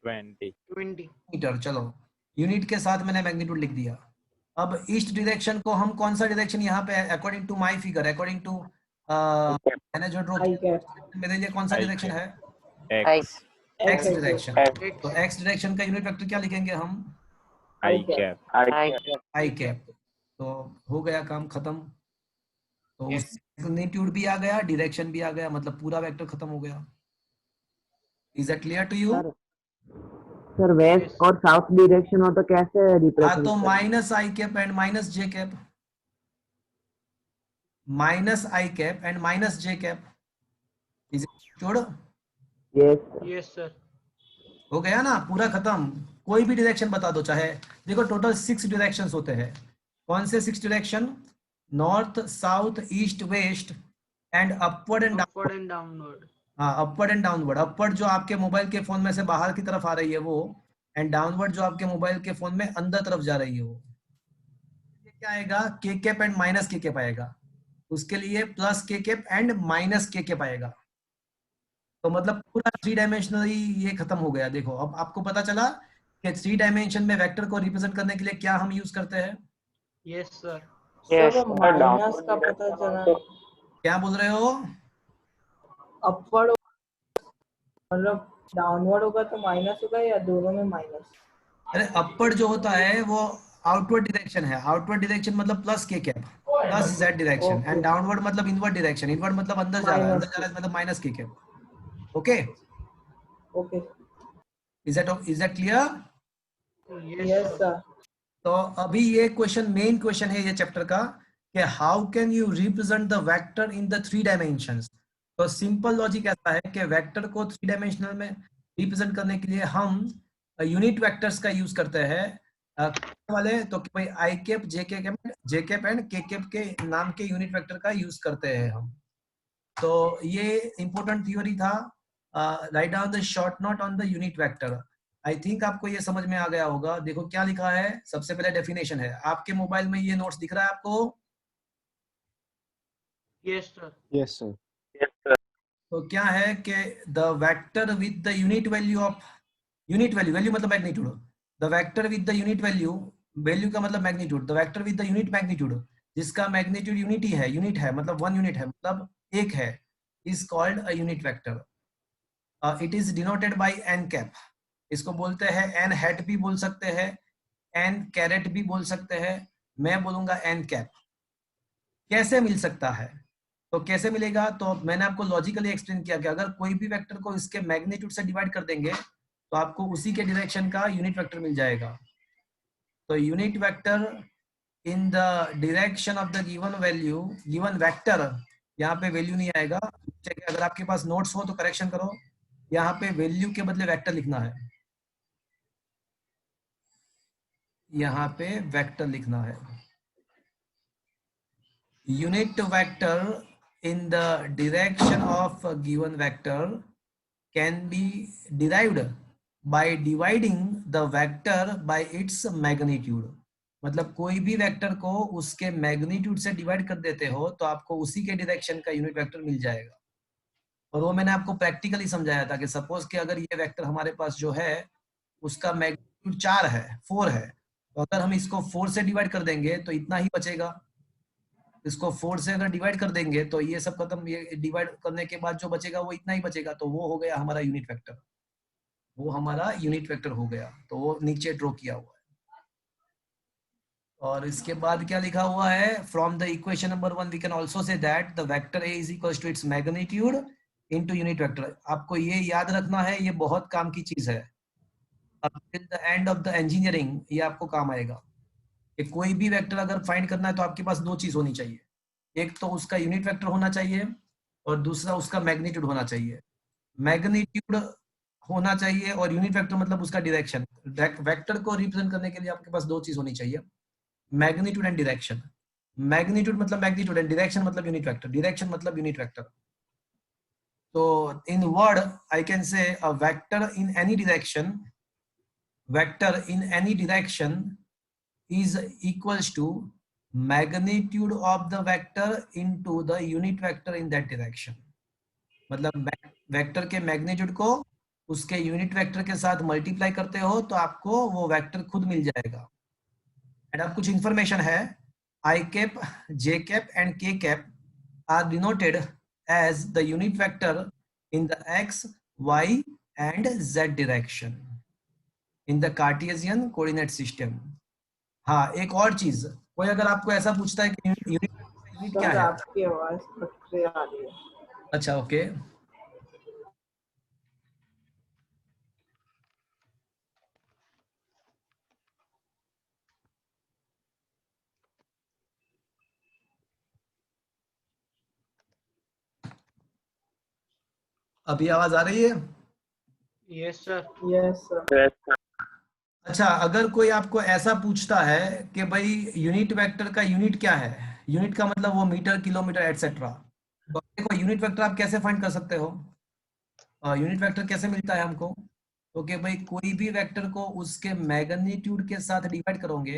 20. मीटर। चलो यूनिट के साथ मैंने मैग्नीट्यूड लिख दिया। अब ईस्ट डायरेक्शन को हम कौन सा डायरेक्शन यहाँ पे, according to my figure, according to मैंने जो ड्रॉ I cap. मेरे लिए कौन सा I डायरेक्शन है, X. X direction. तो एक्स डायरेक्शन का यूनिट वेक्टर क्या लिखेंगे हम, I cap. I cap. तो हो गया काम खत्म। तो मैग्नीट्यूड भी आ गया, डायरेक्शन भी आ गया, मतलब पूरा वेक्टर खत्म हो गया। Is that clear to you? Sir west और साउथ डायरेक्शन हो तो कैसे हाँ, रिप्रेजेंट तो करें? Minus I cap and minus J cap, minus I cap and minus J cap. Is it? Yes sir. हो गया ना, पूरा खत्म। कोई भी डायरेक्शन बता दो, चाहे देखो टोटल 6 डायरेक्शंस होते हैं। कौन से 6 direction, north south east west and upward and downward. हाँ, अपवर्ड एंड डाउनवर्ड। अपवर्ड जो आपके मोबाइल के फोन में से बाहर की तरफ आ रही है वो, एंड डाउनवर्ड जो आपके मोबाइल के फोन में अंदर तरफ जा रही है वो। ये क्या आएगा, के कैप एंड माइनस के कैप आएगा, उसके लिए प्लस के कैप एंड माइनस के कैप आएगा। तो मतलब पूरा 3 डायमेंशनली ये खत्म हो गया। देखो अब आपको पता चला कि 3 डायमेंशन में वेक्टर को रिप्रेजेंट करने के लिए क्या हम यूज करते हैं। Yes sir. सर माइनस का पता चला, क्या बोल रहे हो? अपवर्ड मतलब डाउनवर्ड होगा तो माइनस होगा या दोनों में माइनस? अरे अपवर्ड जो होता है वो आउटवर्ड डायरेक्शन है, आउटवर्ड डायरेक्शन मतलब प्लस के cap, plus Z direction, and downward मतलब इनवर्ड डायरेक्शन, इनवर्ड मतलब अंदर जा रहा है, अंदर जा रहा है मतलब माइनस के cap. Okay, okay, is that clear? Yes sir. तो अभी ये क्वेश्चन मेन क्वेश्चन है ये चैप्टर का कि how can you represent the vector in the 3 dimensions. तो सिंपल लॉजिक ऐसा है कि वेक्टर को 3 डायमेंशनल में रिप्रेजेंट करने के लिए हम यूनिट वेक्टर्स का यूज करते हैं वाले, तो कि भाई आई cap J cap and K cap के नाम के यूनिट वेक्टर का यूज करते हैं हम। तो ये इंपॉर्टेंट थ्योरी था। Write down the short note on the unit vector. I think आपको ये समझ में आ गया होगा। देखो क्या लिखा है, सबसे पहले डेफिनेशन है, आपके मोबाइल में ये नोट्स दिख रहा है आपको? Yes sir. Yes, sir. तो क्या है कि the vector with the unit value of, unit value मतलब magnitude, the vector with the unit value का मतलब magnitude, the vector with the unit magnitude, जिसका मैग्नीट्यूड यूनिटी है, यूनिट है मतलब 1 यूनिट है मतलब एक है, is called a unit vector. It is denoted by N cap. इसको बोलते हैं एन हैट भी बोल सकते हैं, एन कैरेट भी बोल सकते हैं, मैं बोलूंगा एन कैप। कैसे मिल सकता है, तो कैसे मिलेगा, तो मैंने आपको लॉजिकली एक्सप्लेन किया कि अगर कोई भी वेक्टर को इसके मैग्नीट्यूड से डिवाइड कर देंगे तो आपको उसी के डायरेक्शन का यूनिट वेक्टर मिल जाएगा। तो unit vector in the direction of the given value, given vector, यहाँ पे वैल्यू नहीं आएगा, अगर आपके पास नोट्स हो तो करेक्शन करो, यहाँ पे वैल्यू के बदले वेक्टर लिखना है, यहाँ पे वेक्टर लिखना है। Unit vector in the direction of a given vector can be derived by dividing the vector by its magnitude। मतलब कोई भी वेक्टर को उसके मैग्नीट्यूड से डिवाइड कर देते हो तो आपको उसी के डायरेक्शन का यूनिट वेक्टर मिल जाएगा। और वो मैंने आपको प्रैक्टिकली समझाया था कि सपोज कि अगर ये वेक्टर हमारे पास जो है उसका मैग्नीट्यूड 4 है, 4 है, तो अगर हम इसको 4 से डिवाइड कर देंगे तो इतना ही बचेगा। इसको 4 से अगर डिवाइड कर देंगे तो ये सब खत्म, ये डिवाइड करने के बाद जो बचेगा वो इतना ही बचेगा, तो वो हो गया हमारा यूनिट वेक्टर, वो हमारा यूनिट वेक्टर हो गया। तो वो नीचे ड्रॉ किया हुआ है। और इसके बाद क्या लिखा हुआ है, from the equation number 1 we can also say that the vector A is equals to its magnitude into unit vector. आपको ये याद रखना है, ये बहुत काम की चीज है, till the end of the engineering ये आपको काम आएगा। कि कोई भी वेक्टर अगर फाइंड करना है तो आपके पास 2 चीज होनी चाहिए, एक तो उसका यूनिट वेक्टर होना चाहिए और दूसरा उसका मैग्नीट्यूड होना चाहिए। मैग्नीट्यूड होना चाहिए और यूनिट वेक्टर मतलब उसका डायरेक्शन। वेक्टर को रिप्रेजेंट करने के लिए आपके पास 2 चीज होनी चाहिए, मैग्नीट्यूड एंड डायरेक्शन। मैग्नीट्यूड मतलब मैग्नीट्यूड एंड डायरेक्शन मतलब यूनिट वेक्टर, डायरेक्शन मतलब यूनिट वेक्टर। तो in word I can say a vector in any direction, vector in any direction is equals to magnitude of the vector into the unit vector in that direction। मतलब vector के magnitude को उसके unit vector के साथ multiply करते हो तो आपको वो वेक्टर खुद मिल जाएगा। एंड अब कुछ इंफॉर्मेशन है, I cap, J cap and K cap are denoted as the unit vector in the X, Y and Z direction in the Cartesian coordinate system. हाँ, एक और चीज, कोई अगर आपको ऐसा पूछता है कि यूनिट क्या है, आपकी आवाज कट से आ रही है। अच्छा ओके, अभी आवाज आ रही है? Yes sir. Yes sir. अच्छा, अगर कोई आपको ऐसा पूछता है कि भाई यूनिट वेक्टर का यूनिट क्या है, यूनिट का मतलब वो मीटर, किलोमीटर एटसेट्रा, तो देखो यूनिट वेक्टर आप कैसे फाइंड कर सकते हो, यूनिट वेक्टर कैसे मिलता है हमको, तो कि भाई कोई भी वेक्टर को उसके मैग्नीट्यूड के साथ डिवाइड करोगे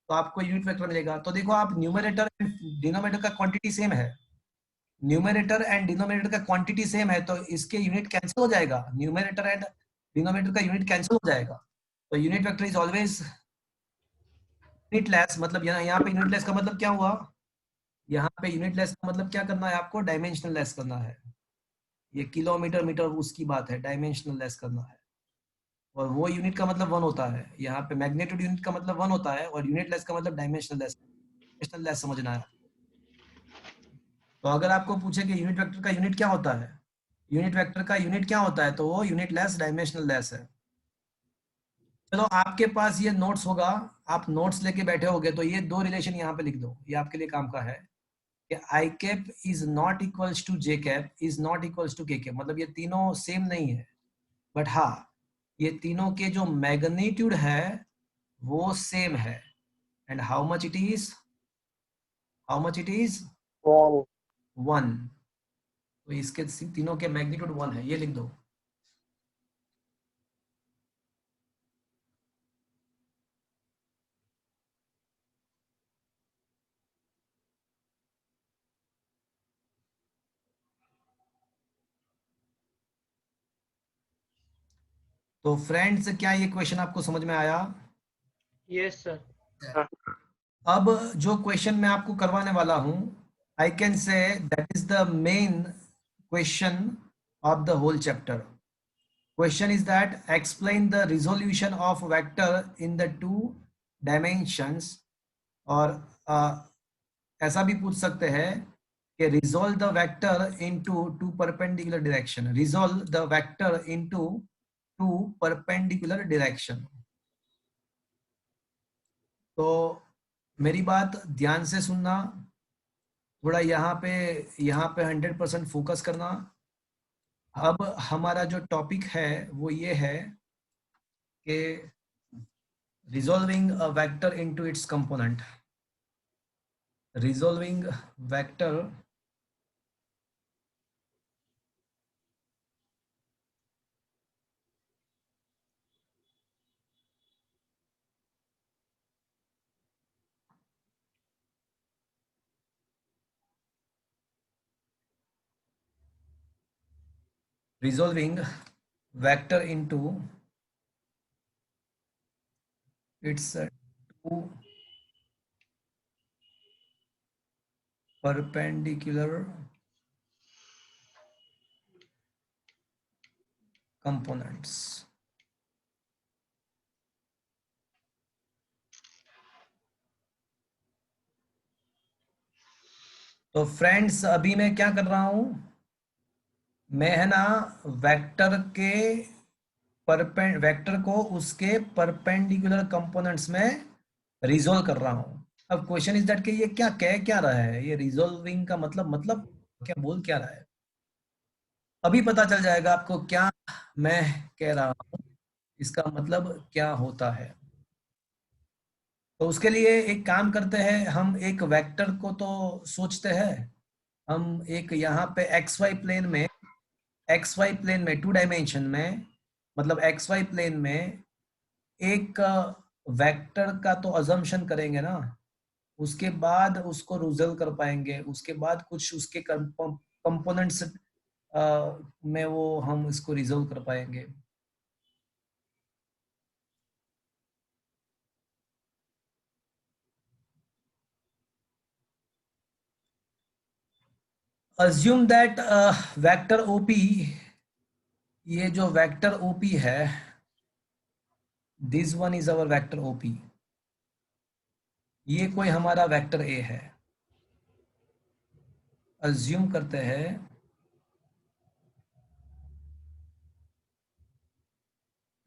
तो आपको यूनिट वेक्टर मिलेगा। तो देखो आप न्यूमरेटर एंड डिनोमिनेटर का क्वांटिटी सेम है, न्यूमरेटर एंड डिनोमिनेटर का क्वांटिटी सेम है, तो इसके यूनिट कैंसिल हो जाएगा, न्यूमरेटर एंड डिनोमिनेटर का यूनिट कैंसिल हो जाएगा। तो unit vector is always unitless. मतलब यहाँ पे यूनिटलेस का मतलब क्या हुआ, यहाँ पे यूनिटलेस का मतलब क्या करना है आपको, डायमेंशनल लेस करना है। ये किलोमीटर मीटर उसकी बात है, डायमेंशनल लेस करना है। और वो यूनिट का मतलब 1 होता है, यहाँ पे मैग्नीट्यूड यूनिट का मतलब 1 होता है और यूनिटलेस का मतलब डायमेंशनल लेस, डायमेंशनल लेस समझना है। तो अगर आपको पूछे कि यूनिट वेक्टर का यूनिट क्या होता है, यूनिट वेक्टर का यूनिट क्या होता है, तो वो यूनिट लेस डायमेंशनल लेस है। चलो आपके पास ये नोट्स होगा, आप नोट्स लेके बैठे होगे, तो ये दो रिलेशन यहाँ पे लिख दो, ये आपके लिए काम का है कि I cap is not equals to J cap is not equals to K cap, मतलब ये तीनों सेम नहीं है, बट हाँ ये तीनों के जो मैग्नीट्यूड है वो सेम है। And how much it is, how much it is 1। तो इसके तीनों के मैग्नीट्यूड 1 है, ये लिख दो। तो फ्रेंड्स क्या ये क्वेश्चन आपको समझ में आया? Yes sir. अब जो क्वेश्चन मैं आपको करवाने वाला हूं, I can say that is the main question of the whole chapter. Question is that explain the resolution of vector in the 2 dimensions, और ऐसा भी पूछ सकते हैं कि resolve the vector into 2 perpendicular direction, resolve the vector into 2 perpendicular direction। तो मेरी बात ध्यान से सुनना, थोड़ा यहाँ पे 100% फोकस करना। अब हमारा जो टॉपिक है वो ये है कि resolving a vector into its component, resolving vector resolving vector into its 2 perpendicular components। तो फ्रेंड्स अभी मैं क्या कर रहा हूं, मैं है ना वेक्टर को उसके परपेंडिकुलर कंपोनेंट्स में रिजोल्व कर रहा हूं। अब क्वेश्चन इज दैट कि ये क्या कह क्या रहा है, ये रिजोल्विंग का मतलब क्या बोल क्या रहा है, अभी पता चल जाएगा आपको क्या मैं कह रहा हूं, इसका मतलब क्या होता है। तो उसके लिए एक काम करते हैं, हम एक वेक्टर को तो सोचते हैं, हम एक यहाँ पे एक्स वाई प्लेन में 2 डायमेंशन में, मतलब एक्स वाई प्लेन में एक वेक्टर का तो अजम्पशन करेंगे ना, उसके बाद उसको रिजोल्व कर पाएंगे, उसके बाद कुछ उसके कंपोनेंट्स में वो हम इसको रिजोल्व कर पाएंगे। assume that वेक्टर ओपी, ये जो वेक्टर ओपी है, this one is our vector OP, ये कोई हमारा वेक्टर ए है। अज्यूम करते हैं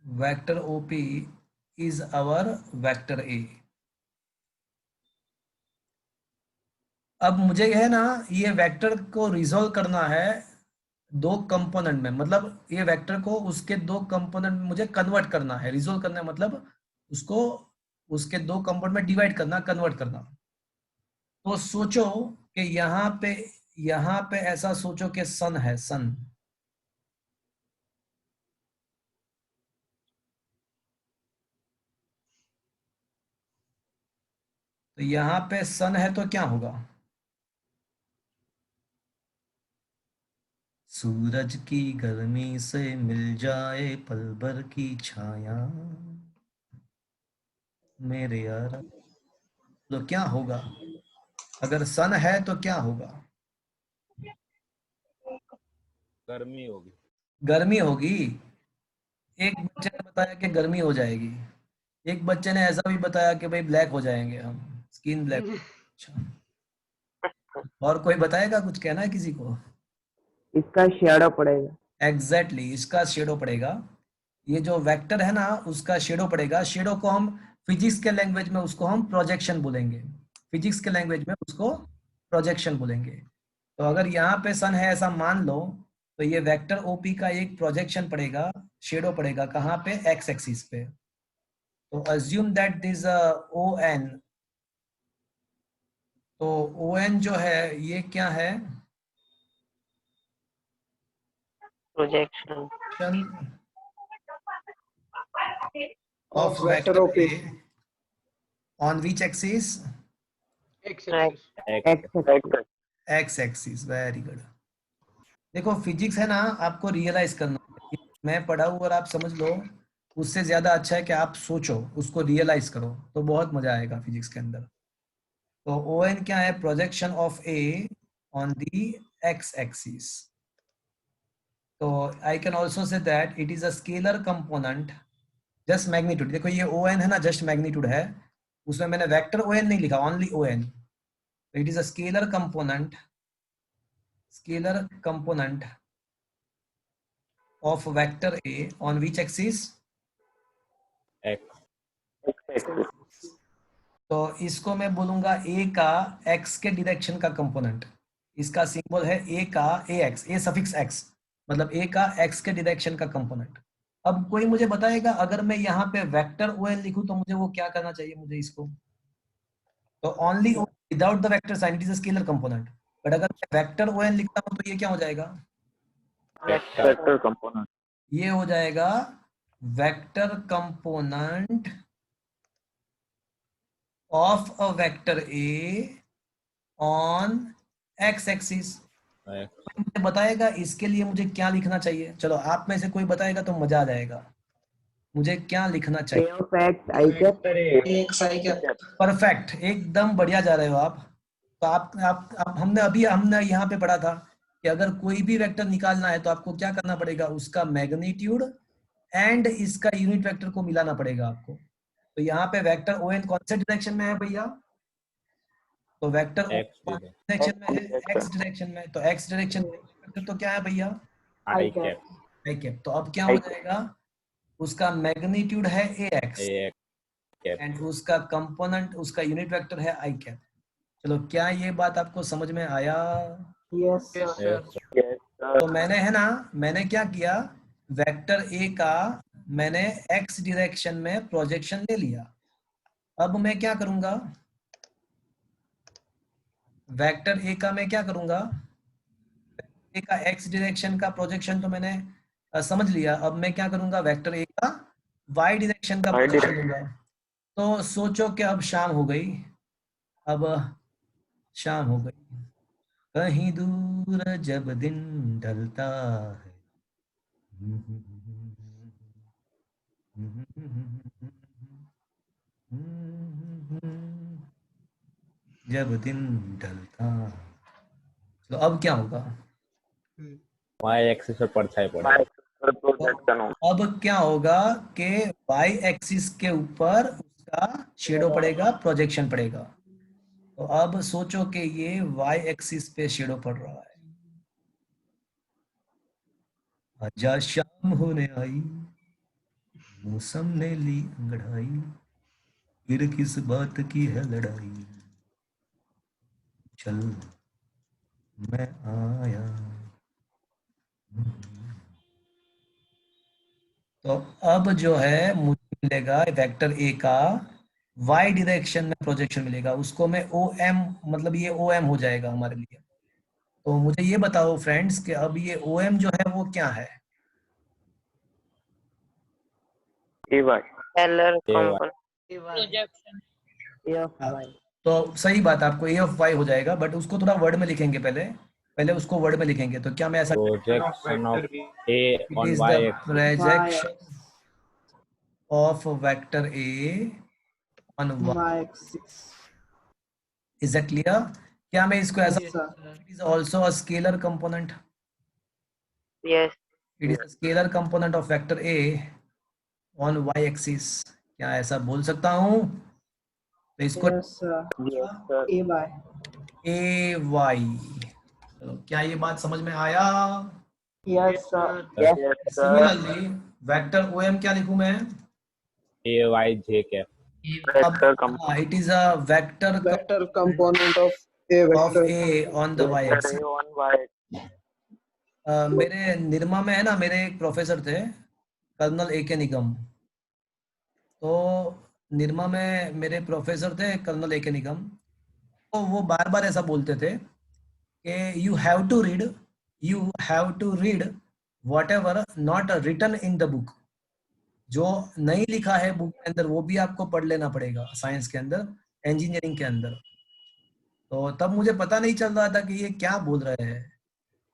vector OP is our vector A. अब मुझे है ना ये वेक्टर को रिजोल्व करना है 2 कंपोनेंट में, मतलब ये वेक्टर को उसके 2 कंपोनेंट में मुझे कन्वर्ट करना है, रिजोल्व करना है मतलब उसको उसके 2 कंपोनेंट में डिवाइड करना, कन्वर्ट करना। तो सोचो कि यहाँ पे ऐसा सोचो कि सन है, सन, तो यहाँ पे सन है तो क्या होगा, सूरज की गर्मी से मिल जाए पल भर की छाया मेरे यार, तो क्या होगा, अगर सन है तो क्या होगा, गर्मी होगी। गर्मी होगी। एक बच्चे ने बताया कि गर्मी हो जाएगी, एक बच्चे ने ऐसा भी बताया कि भाई ब्लैक हो जाएंगे हम, स्किन ब्लैक। अच्छा, और कोई बताएगा, कुछ कहना है किसी को? इसका शेडो पड़ेगा। एग्जैक्टली इसका शेडो पड़ेगा। ये जो वेक्टर है ना उसका शेडो पड़ेगा। शेडो को हम फिजिक्स के लैंग्वेज में उसको हम प्रोजेक्शन बोलेंगे, फिजिक्स के लैंग्वेज में उसको प्रोजेक्शन बोलेंगे। तो अगर यहाँ पे सन है ऐसा मान लो, तो ये वेक्टर ओपी का एक प्रोजेक्शन पड़ेगा, शेडो पड़ेगा कहाँ पे, एक्स एक्सिस पे। तो assume that this O N, तो ओ एन जो है ये क्या है, projection of Of vector vector OP. A on which axis? X X axis. Very good. देखो फिजिक्स है ना, आपको रियलाइज करना है। मैं पढ़ाऊँ और आप समझ लो, उससे ज्यादा अच्छा है कि आप सोचो, उसको रियलाइज करो, तो बहुत मजा आएगा फिजिक्स के अंदर। तो ओ एन क्या है, projection of A on the X axis. तो I can also say that it is a scalar component, just magnitude. देखो ये ओ एन है ना, जस्ट मैग्नीट्यूड है, उसमें मैंने वेक्टर ओ एन नहीं लिखा, only O N. It is a scalar component of vector A on which axis? X. तो इसको मैं बोलूंगा A का x के डायरेक्शन का कंपोनेंट। इसका सिंबल है A का AX, A सफिक्स x, मतलब A का x के डायरेक्शन का कंपोनेंट। अब कोई मुझे बताएगा अगर मैं यहाँ पे वेक्टर ON लिखूं तो मुझे वो क्या करना चाहिए, मुझे इसको तो only without the vector sign it is a scalar component. But अगर मैं वेक्टर ON लिखता हूं तो ये क्या हो जाएगा, वेक्टर कंपोनेंट। ये हो जाएगा vector component of a vector A on x axis. मुझे बताएगा इसके लिए मुझे क्या लिखना चाहिए, चलो आप में से कोई बताएगा तो मजा आ जाएगा। मुझे क्या लिखना चाहिए? Of x I cap X I cap. Perfect, एकदम बढ़िया जा रहे हो आप। तो आप हमने यहाँ पे पढ़ा था कि अगर कोई भी वेक्टर निकालना है तो आपको क्या करना पड़ेगा, उसका मैग्नीट्यूड एंड इसका यूनिट वेक्टर को मिलाना पड़ेगा आपको। तो यहाँ पे वेक्टर ओ एन कौन से डायरेक्शन में है भैया, तो वेक्टर ओ डायरेक्शन में है, एक्स डायरेक्शन में। तो एक्स डायरेक्शन में तो क्या है भैया, I cap. I cap. तो अब क्या हो जाएगा, उसका मैग्नीट्यूड है ए एक्स एंड उसका कंपोनेंट, उसका यूनिट वेक्टर है आई कैप। चलो क्या ये बात आपको समझ में आया? Yes sir. तो मैंने है ना, मैंने क्या किया, वेक्टर ए का मैंने एक्स डायरेक्शन में प्रोजेक्शन ले लिया। अब मैं क्या करूंगा, वेक्टर ए का मैं क्या करूंगा, ए का एक्स डायरेक्शन का प्रोजेक्शन तो मैंने समझ लिया। अब मैं क्या करूंगा, वेक्टर ए का वाई डायरेक्शन का प्रोजेक्शन लूंगा। तो सोचो कि अब शाम हो गई, अब शाम हो गई, कहीं दूर जब दिन ढलता है, जब दिन ढलता, तो अब क्या होगा, वाई एक्सिस पर परछाई पड़ेगी। अब क्या होगा कि वाई एक्सिस के ऊपर उसका शेडो पड़ेगा, प्रोजेक्शन पड़ेगा। तो अब सोचो कि ये वाई एक्सिस पे शेडो पड़ रहा है। आजा शाम होने आई, मौसम ने ली अंगड़ाई, फिर किस बात की है लड़ाई, चल मैं आया। तो अब जो है मुझे मिलेगा वेक्टर ए का वाई डायरेक्शन में प्रोजेक्शन मिलेगा, उसको मैं ओ एम, मतलब ये ओ एम हो जाएगा हमारे लिए। तो मुझे ये बताओ फ्रेंड्स कि अब ये ओ एम जो है वो क्या है, scalar projection. A of Y तो सही बात, आपको ए ऑफ वाई हो जाएगा, बट उसको थोड़ा वर्ड में लिखेंगे, पहले उसको वर्ड में लिखेंगे। तो क्या मैं ऐसा, projection of A it on is the Y projection of vector A on Y, Y axis. Is that clear? क्या मैं इसको ऐसा, Yes sir. It is also a scalar component, yes it is a scalar component of vector A on Y axis. क्या ऐसा बोल सकता हूं? तो इसको Yes sir. A by. A Y. चलो क्या ये बात समझ में आया? Yes sir. Similarly vector O M क्या लिखूं मैं? A Y J cap vector अब it is a vector Vector component of a of vector. A on the Y vector axis. A on Y. मेरे निर्मा में है ना, मेरे एक प्रोफेसर थे कर्नल ए के निगम। तो निर्मा में मेरे प्रोफेसर थे कर्नल ए के निगम। तो वो बार बार ऐसा बोलते थे कि you have to read whatever not written in the book. जो नहीं लिखा है बुक के अंदर वो भी आपको पढ़ लेना पड़ेगा, साइंस के अंदर, इंजीनियरिंग के अंदर। तो तब मुझे पता नहीं चल रहा था कि ये क्या बोल रहे हैं,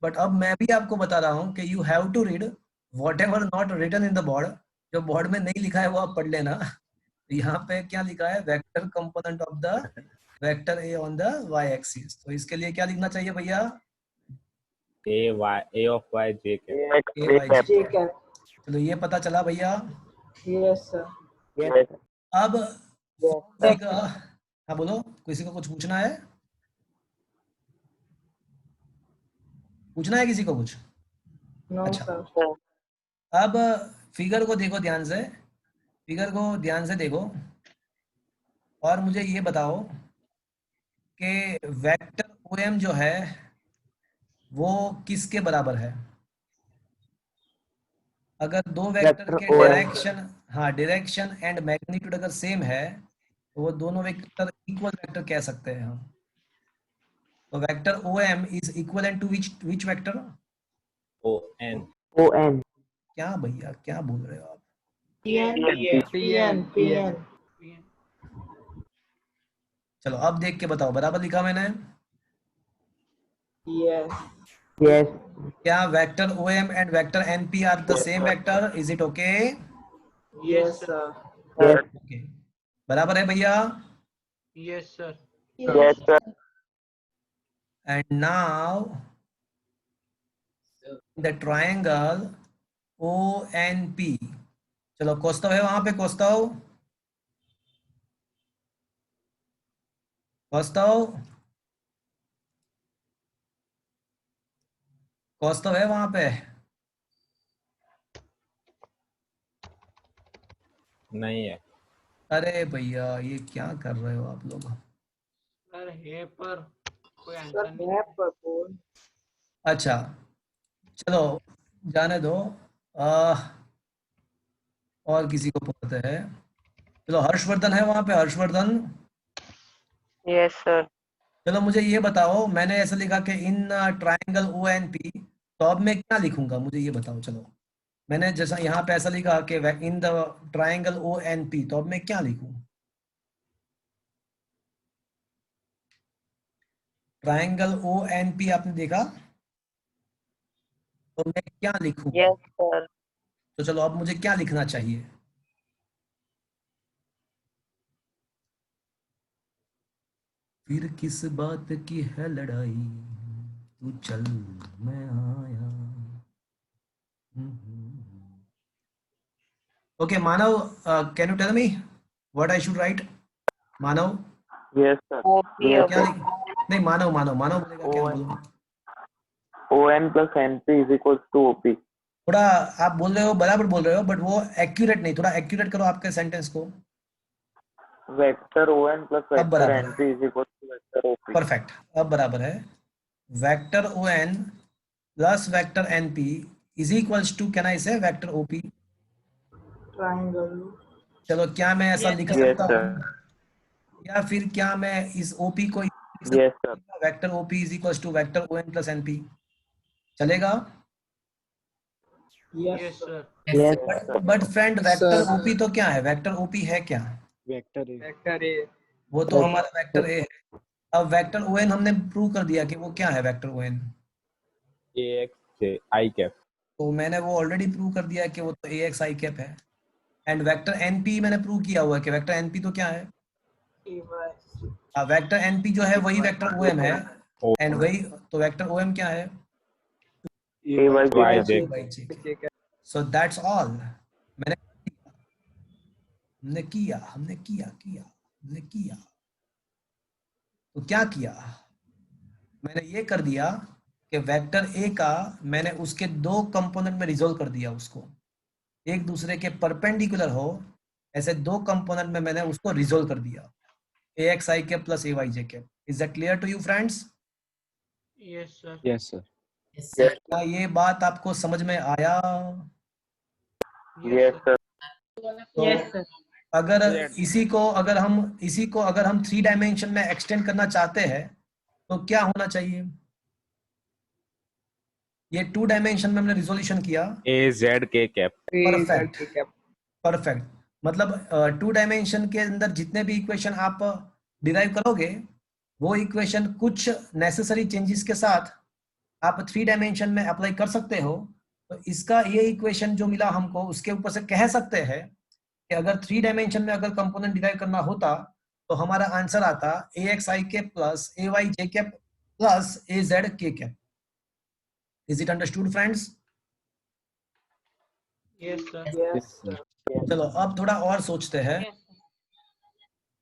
बट अब मैं भी आपको बता रहा हूँ कि you have to read whatever not written in the board. जो बोर्ड में नहीं लिखा है वो आप पढ़ लेना। तो यहाँ पे क्या लिखा है? Vector component of the vector A on the Y axis. तो इसके लिए क्या लिखना चाहिए भैया? A of Y J cap A X A J Y cap. J. ठीक है। चलो ये पता चला भैया। Yes sir. अब फॉर्मूले का, हाँ बोलो, किसी को कुछ पूछना है? पूछना है किसी को कुछ? नो अच्छा। सर। अब फिगर को देखो ध्यान से, फिगर को ध्यान से देखो और मुझे ये बताओ कि वेक्टर ओएम जो है वो किसके बराबर है? अगर दो वेक्टर Vector के OM. डायरेक्शन, हाँ डायरेक्शन एंड मैग्नीट्यूड अगर सेम है तो वो दोनों वेक्टर इक्वल वेक्टर कह सकते हैं हम। तो vector OM is equivalent to which vector? O N ON. क्या भैया क्या बोल रहे हो आप? पीएन। चलो अब देख के बताओ, बराबर लिखा मैंने? यस। Yes. क्या vector OM and vector NP are the same vector? Is it okay? Yes sir. Yes. Okay, बराबर है भैया। Yes, sir. Yes sir. And now the triangle O N P. चलो कौस्तव है वहां पे, कौस्तव, कौस्तव, कौस्तव है वहां पे? नहीं है। अरे भैया ये क्या कर रहे हो आप लोग? Sir, है पर कोई सर आंसर नहीं। है पर कौन? अच्छा चलो जाने दो। और किसी को पता है? चलो हर्षवर्धन है वहां पे, हर्षवर्धन। Yes, sir. चलो मुझे ये बताओ, मैंने ऐसा लिखा कि in triangle O N P, तो अब मैं क्या लिखूंगा मुझे ये बताओ। चलो मैंने जैसा यहाँ पे ऐसा लिखा कि in the triangle O N P, तो अब मैं क्या लिखूं? ट्रायंगल ओ एन पी आपने देखा, तो मैं क्या लिखूं? Yes, sir. तो चलो अब मुझे क्या लिखना चाहिए? फिर किस बात की है लड़ाई, तू चल मैं आया। Okay Manav, can you tell me what I should write? Manav yes sir. क्या लिख, नहीं मानव मानव मानव बोलेगा क्या बोलूं? O N plus N P is equal to O P. थोड़ा आप बोल रहे हो, बराबर बोल रहे हो, बट वो एक्यूरेट नहीं, थोड़ा एक्यूरेट करो आपके सेंटेंस को। वेक्टर ओ एन प्लस अब वेक्टर बराबर N P is equal to vector O P. Perfect, अब बराबर है। Vector O N plus vector N P is equals to, can I say vector O P? Triangle. चलो क्या मैं ऐसा लिख Yes, सकता sir. हूँ, या फिर क्या मैं इस ओपी को yes sir. Vector OP is equals to vector O N plus N P? चलेगा? Yes, yes sir. Yes. But friend vector Sir. OP तो क्या है? वेक्टर ओपी है क्या? Vector A. वो तो हमारा वेक्टर ए है। अब वेक्टर ओ एन हमने प्रूव कर दिया कि वो क्या है वेक्टर ओ एन। ए एक्स जे आई कैप तो मैंने वो ऑलरेडी प्रूव कर दिया कि वो तो ए एक्स आई कैप है। एंड वेक्टर एन पी मैंने प्रूव किया हुआ है कि वेक्टर एन पी तो क्या है? वेक्टर एन पी जो है वही वेक्टर ओ एम है, एंड वही तो वेक्टर ओ एम क्या है? A Y Y J. J so that's all. मैंने हमने किया हमने किया तो क्या किया? मैंने ये कर दिया कि वेक्टर ए का मैंने उसके दो कंपोनेंट में रिजोल्व कर दिया उसको, एक दूसरे के परपेंडिकुलर हो, ऐसे दो कंपोनेंट में मैंने उसको रिजोल्व कर दिया, ax I cap plus ay j cap. Is that clear to you friends? Yes, sir. Yes, sir. Yes, sir. क्या ये बात आपको समझ में आया? Yes, sir. तो Yes, sir. अगर इसी को अगर हम 3 डायमेंशन में एक्सटेंड करना चाहते हैं तो क्या होना चाहिए? ये 2 डायमेंशन में हमने रिजोल्यूशन किया, ए जेड के कैप। Perfect perfect. मतलब 2 डायमेंशन के अंदर जितने भी इक्वेशन आप डिराइव करोगे वो इक्वेशन कुछ नेसेसरी चेंजेस के साथ आप 3 डायमेंशन में अप्लाई कर सकते हो। तो इसका ये इक्वेशन जो मिला हमको, उसके ऊपर से कह सकते हैं कि अगर 3 डायमेंशन में अगर कंपोनेंट डिराइव करना होता तो हमारा आंसर आता ax I cap plus ay j cap plus az k cap. Is it understood friends? Yes, sir. Yes, sir. चलो अब थोड़ा और सोचते हैं।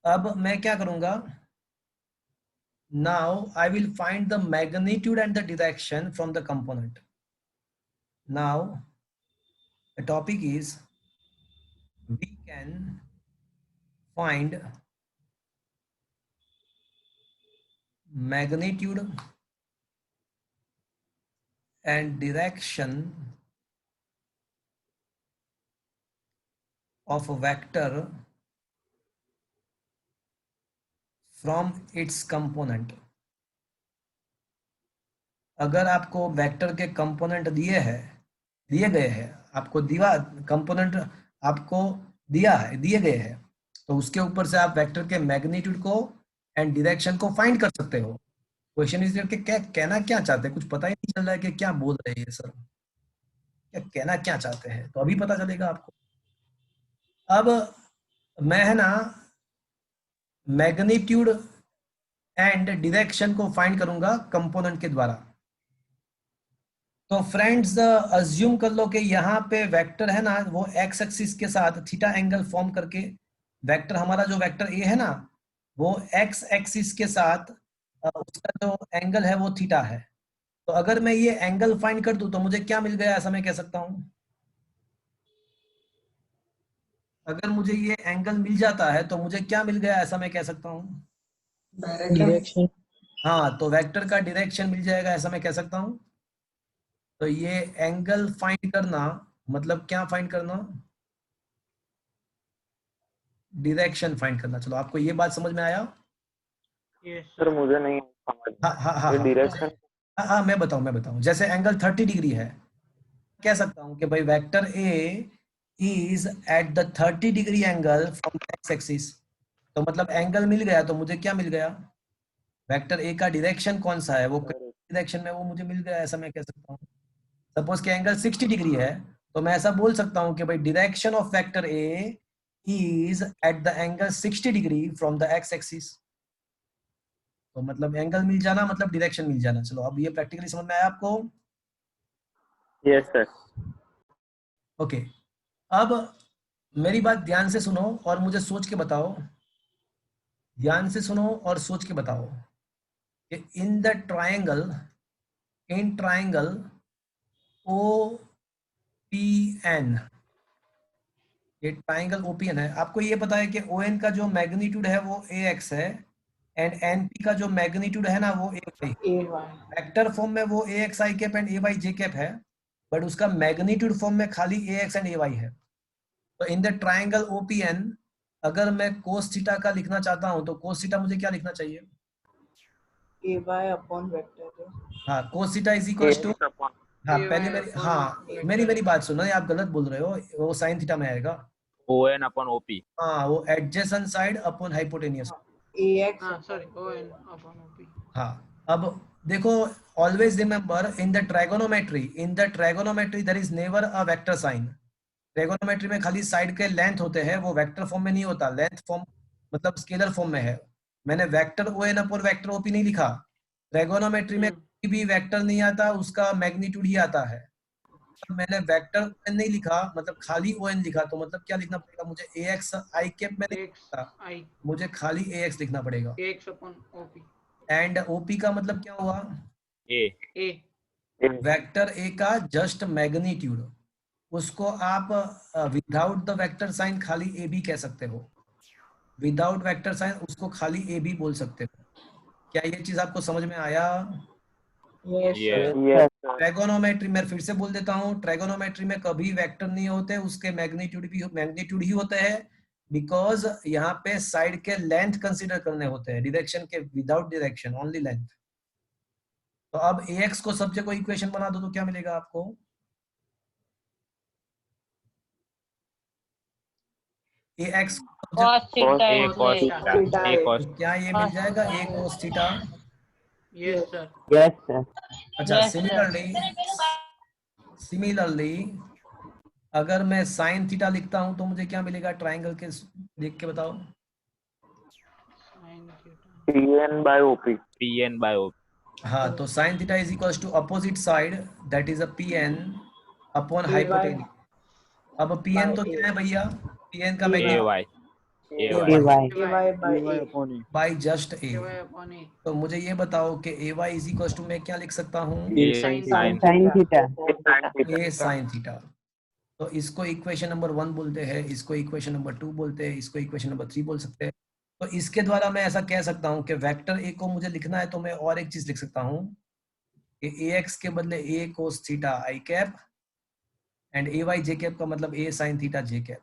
अब मैं क्या करूंगा, now I will find the magnitude and the direction from the component. Now the topic is we can find magnitude and direction of a vector from its component. अगर आपको वेक्टर के कंपोनेंट दिए गए हैं, आपको दिया कंपोनेंट आपको दिए गए हैं, तो उसके ऊपर से आप वेक्टर के मैग्नीट्यूड को एंड डायरेक्शन को फाइंड कर सकते हो। क्वेश्चन इज कि क्या कहना क्या चाहते हैं, कुछ पता ही नहीं चल रहा है कि क्या बोल रहे हैं सर, क्या कहना क्या चाहते हैं, तो अभी पता चलेगा आपको। अब मैं है ना मैग्नीट्यूड एंड डायरेक्शन को फाइंड करूंगा कंपोनेंट के द्वारा। तो फ्रेंड्स अज्यूम कर लो कि यहाँ पे वेक्टर है ना वो एक्स एक्सिस के साथ थीटा एंगल फॉर्म करके, वेक्टर हमारा जो वेक्टर ए है ना वो एक्स एक्सिस के साथ उसका जो एंगल है वो थीटा है। तो अगर मैं ये एंगल फाइंड कर दूं तो मुझे क्या मिल गया, ऐसा मैं कह सकता हूं। अगर मुझे ये एंगल मिल जाता है तो मुझे क्या मिल गया, ऐसा मैं कह सकता हूं। Direction. हाँ, तो वेक्टर का डायरेक्शन मिल जाएगा, ऐसा मैं कह सकता हूं। तो ये एंगल फाइंड करना मतलब क्या फाइंड करना, डायरेक्शन फाइंड करना। चलो आपको ये बात समझ में आया? Yes, सर मुझे नहीं समझ हाँ, ये डायरेक्शन। हाँ मैं बताऊं। जैसे एंगल 30 डिग्री है, कह सकता हूं कि भाई vector A is at the 30 degree angle from x axis. तो मतलब एंगल मिल गया, तो मुझे क्या मिल गया, वेक्टर ए का डायरेक्शन कौन सा है, वो डायरेक्शन में वो मुझे मिल गया, ऐसा मैं कह सकता हूँ। सपोज कि एंगल 60 डिग्री है तो मैं ऐसा बोल सकता हूँ कि भाई direction of vector A is at the angle 60 degree from the x axis. तो मतलब एंगल मिल जाना मतलब डायरेक्शन मिल जाना। चलो अब ये प्रैक्टिकली समझ में आया आपको? Yes sir. ओके, अब मेरी बात ध्यान से सुनो और मुझे सोच के बताओ, ध्यान से सुनो और सोच के बताओ कि इन ट्रायंगल OPN, ये ट्रायंगल OPN है। आपको ये पता है कि ON का जो मैग्नीट्यूड है वो AX है एंड NP का जो मैग्नीट्यूड है ना वो AY। वेक्टर फॉर्म में वो AX I cap and AY J cap है, बट उसका मैग्नीट्यूड फॉर्म में खाली AX एंड AY है। तो इन द ट्रायंगल OPN अगर मैं cos थीटा का लिखना चाहता हूं तो cos थीटा मुझे क्या लिखना चाहिए? AY upon vector. हाँ, cos theta is equal to, हाँ AY पहले upon मेरी बात सुनो, आप गलत बोल रहे हो, वो sin थीटा में आएगा। ON upon OP। हाँ, वो adjacent side upon hypotenuse. AX. हाँ, sorry, ON upon OP. हाँ, अब देखो, always remember in the trigonometry there is never a vector sign. Trigonometry में खाली साइड के लेंथ होते हैं, वो वेक्टर फॉर्म में नहीं होता, लेंथ फॉर्म मतलब स्केलर फॉर्म में है। मैंने vector ON upon vector OP नहीं लिखा। ट्रायगोनोमेट्री में कोई भी वेक्टर नहीं आता, उसका मैग्नीट्यूड ही आता है। मैंने वेक्टर ON नहीं लिखा, मतलब खाली ON लिखा, तो मतलब क्या लिखना पड़ेगा मुझे, AX I कैप में नहीं लिखा, मुझे खाली AX लिखना पड़ेगा। AX upon OP. And OP का मतलब क्या हुआ, A। A. वेक्टर A का जस्ट मैग्नीट्यूड, उसको आप विदाउट द वेक्टर साइन खाली ए बी कह सकते हो, विदाउट वेक्टर साइन उसको खाली ए बी बोल सकते हो। क्या ये चीज आपको समझ में आया? Yes, Yes. sir. Yes, sir. Trigonometry मैं फिर से बोल देता हूँ, ट्राइगोनोमेट्री में कभी वेक्टर नहीं होते, उसके मैग्नीट्यूड ही होते हैं, बिकॉज यहाँ पे साइड के लेंथ कंसीडर करने होते हैं, डायरेक्शन के विदाउट डायरेक्शन, ओनली लेंथ। तो अब ax को सब जगह इक्वेशन बना दो तो क्या मिलेगा आपको? ax cos theta A is cos theta. theta. A cos. तो क्या ये मिल जाएगा a cos theta? Yes, sir. Yes, sir. अच्छा, Yes, sir. सिमिलरली अगर मैं साइन थीटा लिखता हूं तो मुझे क्या मिलेगा? ट्राइंगल के देख के बताओ। Sin theta. PN by OP. PN by OP. हाँ, तो sine theta is equals to opposite side, that is a pn upon hypotenuse. अब pn तो क्या है भैया? pn का magnitude AY. AY. AY by AY A. upon A. By just a। AY upon A. तो मुझे ये बताओ कि ay इज इक्वल्स टू मैं क्या लिख सकता हूँ? A A sin sin. Sin theta. a sin theta. तो इसको इक्वेशन नंबर 1 बोलते हैं, इसको इक्वेशन नंबर 2 बोलते हैं, इसको इक्वेशन नंबर 3 बोल सकते हैं। तो इसके द्वारा मैं ऐसा कह सकता हूँ कि वेक्टर a को मुझे लिखना है तो मैं और एक चीज लिख सकता हूँ कि ax के बदले a cos theta i cap and ay j cap का मतलब a sin theta j cap.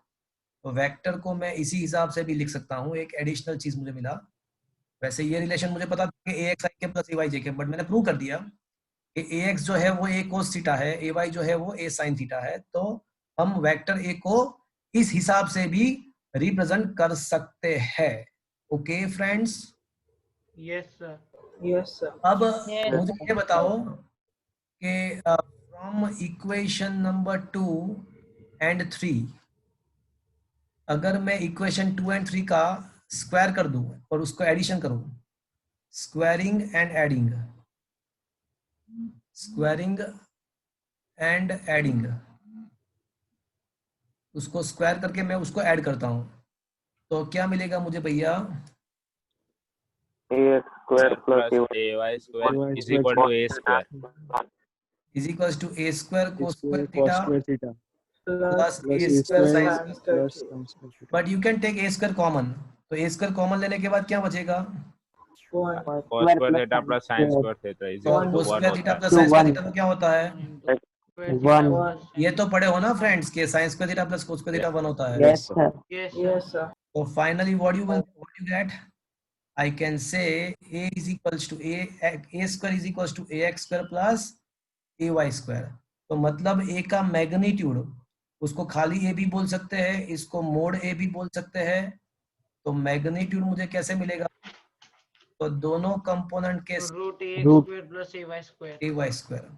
तो वेक्टर को मैं इसी हिसाब से भी लिख सकता हूँ, एक एडिशनल चीज मुझे मिला। वैसे ये रिलेशन मुझे पता था कि ax i cap plus ay j cap, but मैंने प्रूव कर दिया कि ax जो है वो a cos थीटा है, ay जो है वो a sin थीटा है। तो हम वेक्टर a को इस हिसाब से भी रिप्रेजेंट कर सकते हैं। Okay friends, Yes, sir. Yes, sir. अब मुझे ये बताओ कि फ्रॉम इक्वेशन नंबर 2 एंड 3 अगर मैं इक्वेशन 2 एंड 3 का स्क्वायर कर दूं और उसको एडिशन करूं, squaring and adding, squaring and adding, उसको स्क्वायर करके मैं उसको ऐड करता हूं, तो क्या मिलेगा मुझे भैया? AX square plus Plus AY. AY square is equal to A square. Is equals to a square cos Square square cos theta square theta. Plus Plus a A square square sin square. plus sin square theta. But you can take a square common, तो a square common लेने के बाद क्या बचेगा? One. Cos square theta plus sin square theta is तो equal to cos 1 square होता theta है. Plus sin square theta तो क्या होता है? Square theta One. plus sin ये तो पढ़े हो ना फ्रेंड्स के sin square theta plus cos square theta 1 होता है। Yes, sir. Yes, sir. Yes, sir. So finally, what you get? I can say a is equals to a square is equals to ax square plus ay square. तो मतलब a का magnitude उसको खाली a भी बोल सकते हैं, इसको मोड a भी बोल सकते हैं। तो मैग्नीट्यूड मुझे कैसे मिलेगा? तो दोनों कंपोनेंट के Root AX Root. square plus AY square. ay square.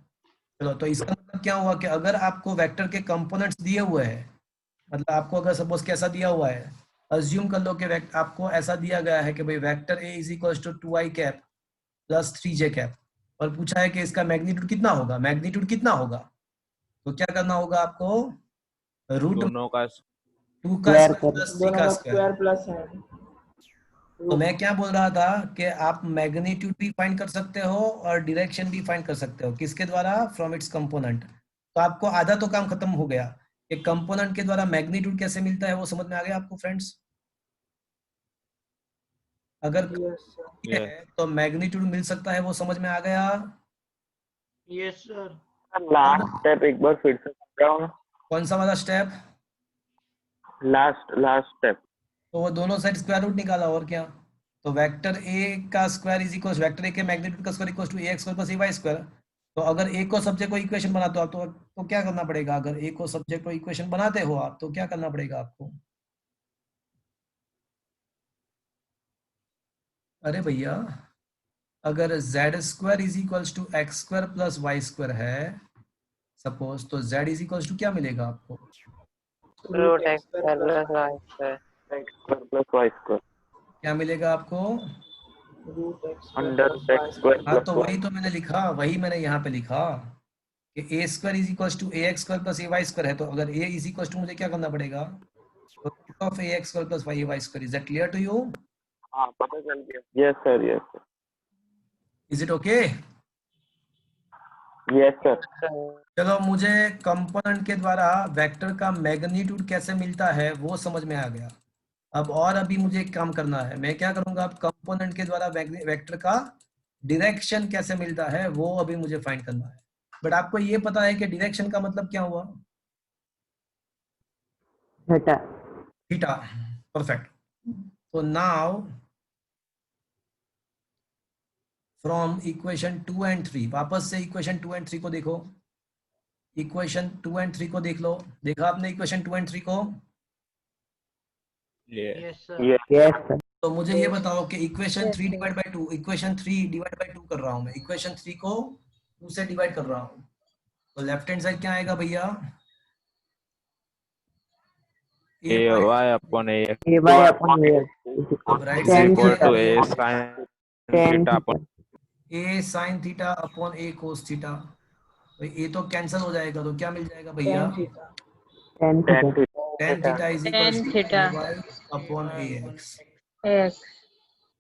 चलो, तो इसका मतलब क्या हुआ कि अगर आपको वेक्टर के कंपोनेंट्स दिए हुए हैं, मतलब आपको अगर सपोज कैसा दिया हुआ है, अज्यूम कर लो कि आपको ऐसा दिया गया है कि भाई vector a is equal to 2i cap plus 3j cap, और पूछा है कि इसका मैग्नीट्यूड कितना होगा, मैग्नीट्यूड कितना होगा? तो क्या करना होगा आपको? रूट दोनों का 2 का Square स्क्वायर प्लस 3 दोनों का का स्क्वायर। square plus hand. तो मैं क्या बोल रहा था कि आप मैग्नीट्यूड भी फाइंड कर सकते हो और डायरेक्शन भी फाइंड कर सकते हो, किसके द्वारा? From its component. तो आपको आधा तो काम खत्म हो गया कि कंपोनेंट के द्वारा मैग्नीट्यूड कैसे मिलता है, वो समझ में आ गया आपको फ्रेंड्स? अगर Yes, sir. ये है तो मैग्नीट्यूड मिल सकता है, वो समझ में आ गया? Yes, sir. लास्ट स्टेप एक बार फिर से समझाओ ना. कौन सा वाला स्टेप? Last step. तो वो दोनों साइड स्क्वायर रूट निकाला, और क्या? तो वेक्टर a का square is equal vector a के मैग्नीट्यूड का square equal to ax square plus ay square. तो अगर a को सब्जेक्ट को इक्वेशन बनाते हो आप तो क्या करना पड़ेगा? अगर a को सब्जेक्ट को इक्वेशन बनाते हो आप तो क्या करना पड़ेगा आपको? अरे भैया, अगर z square is equals to X square plus Y square है सपोज, तो z इज इक्वल्स टू क्या मिलेगा आपको? Root x square plus y square. X square plus Y square. क्या मिलेगा आपको? Root x square Under plus X y square हाँ, plus तो Y. वही तो मैंने लिखा, वही मैंने यहाँ पे लिखा कि a square is equals to ax square plus ay square है। तो अगर a इज इक्वल्स टू मुझे क्या करना पड़ेगा? Root of ax square plus y square. Is that clear to you? हाँ, पता चल गया. Yes sir, yes sir. Is it okay? Yes sir. चलो मुझे कंपोनेंट के द्वारा वेक्टर का मैग्नीट्यूड कैसे मिलता है वो समझ में आ गया। अब और अभी मुझे एक काम करना है, मैं क्या करूंगा, अब कंपोनेंट के द्वारा वेक्टर का डायरेक्शन कैसे मिलता है वो अभी मुझे फाइंड करना है। बट आपको ये पता है कि डायरेक्शन का मतलब क्या हुआ? थीटा। थीटा। परफेक्ट। तो नाउ फ्रॉम इक्वेशन 2 एंड 3, वापस से इक्वेशन 2 एंड 3 को देखो। इक्वेशन 2 एंड 3 को देख लो। देखा आपने इक्वेशन 2 एंड 3 को? Yes, sir. Yes sir. तो मुझे ये बताओ कि equation 3 divide by 2, equation 3 divide by 2 कर रहा हूं मैं, इक्वेशन 3 को 2 से डिवाइड कर रहा हूं, तो लेफ्ट हैंड साइड क्या आएगा भैया? ए Y upon A X A Y upon ए अब राइट इज साइड इक्वल क्या टू आएगा? ए साइन टेन थीटा अपॉन ए साइन थीटा अपॉन ए कोस थीटा। तो ये तो कैंसिल हो जाएगा, तो क्या मिल जाएगा भैया? tan theta. Tan theta. tan theta is equal to theta. A Y upon A X. X.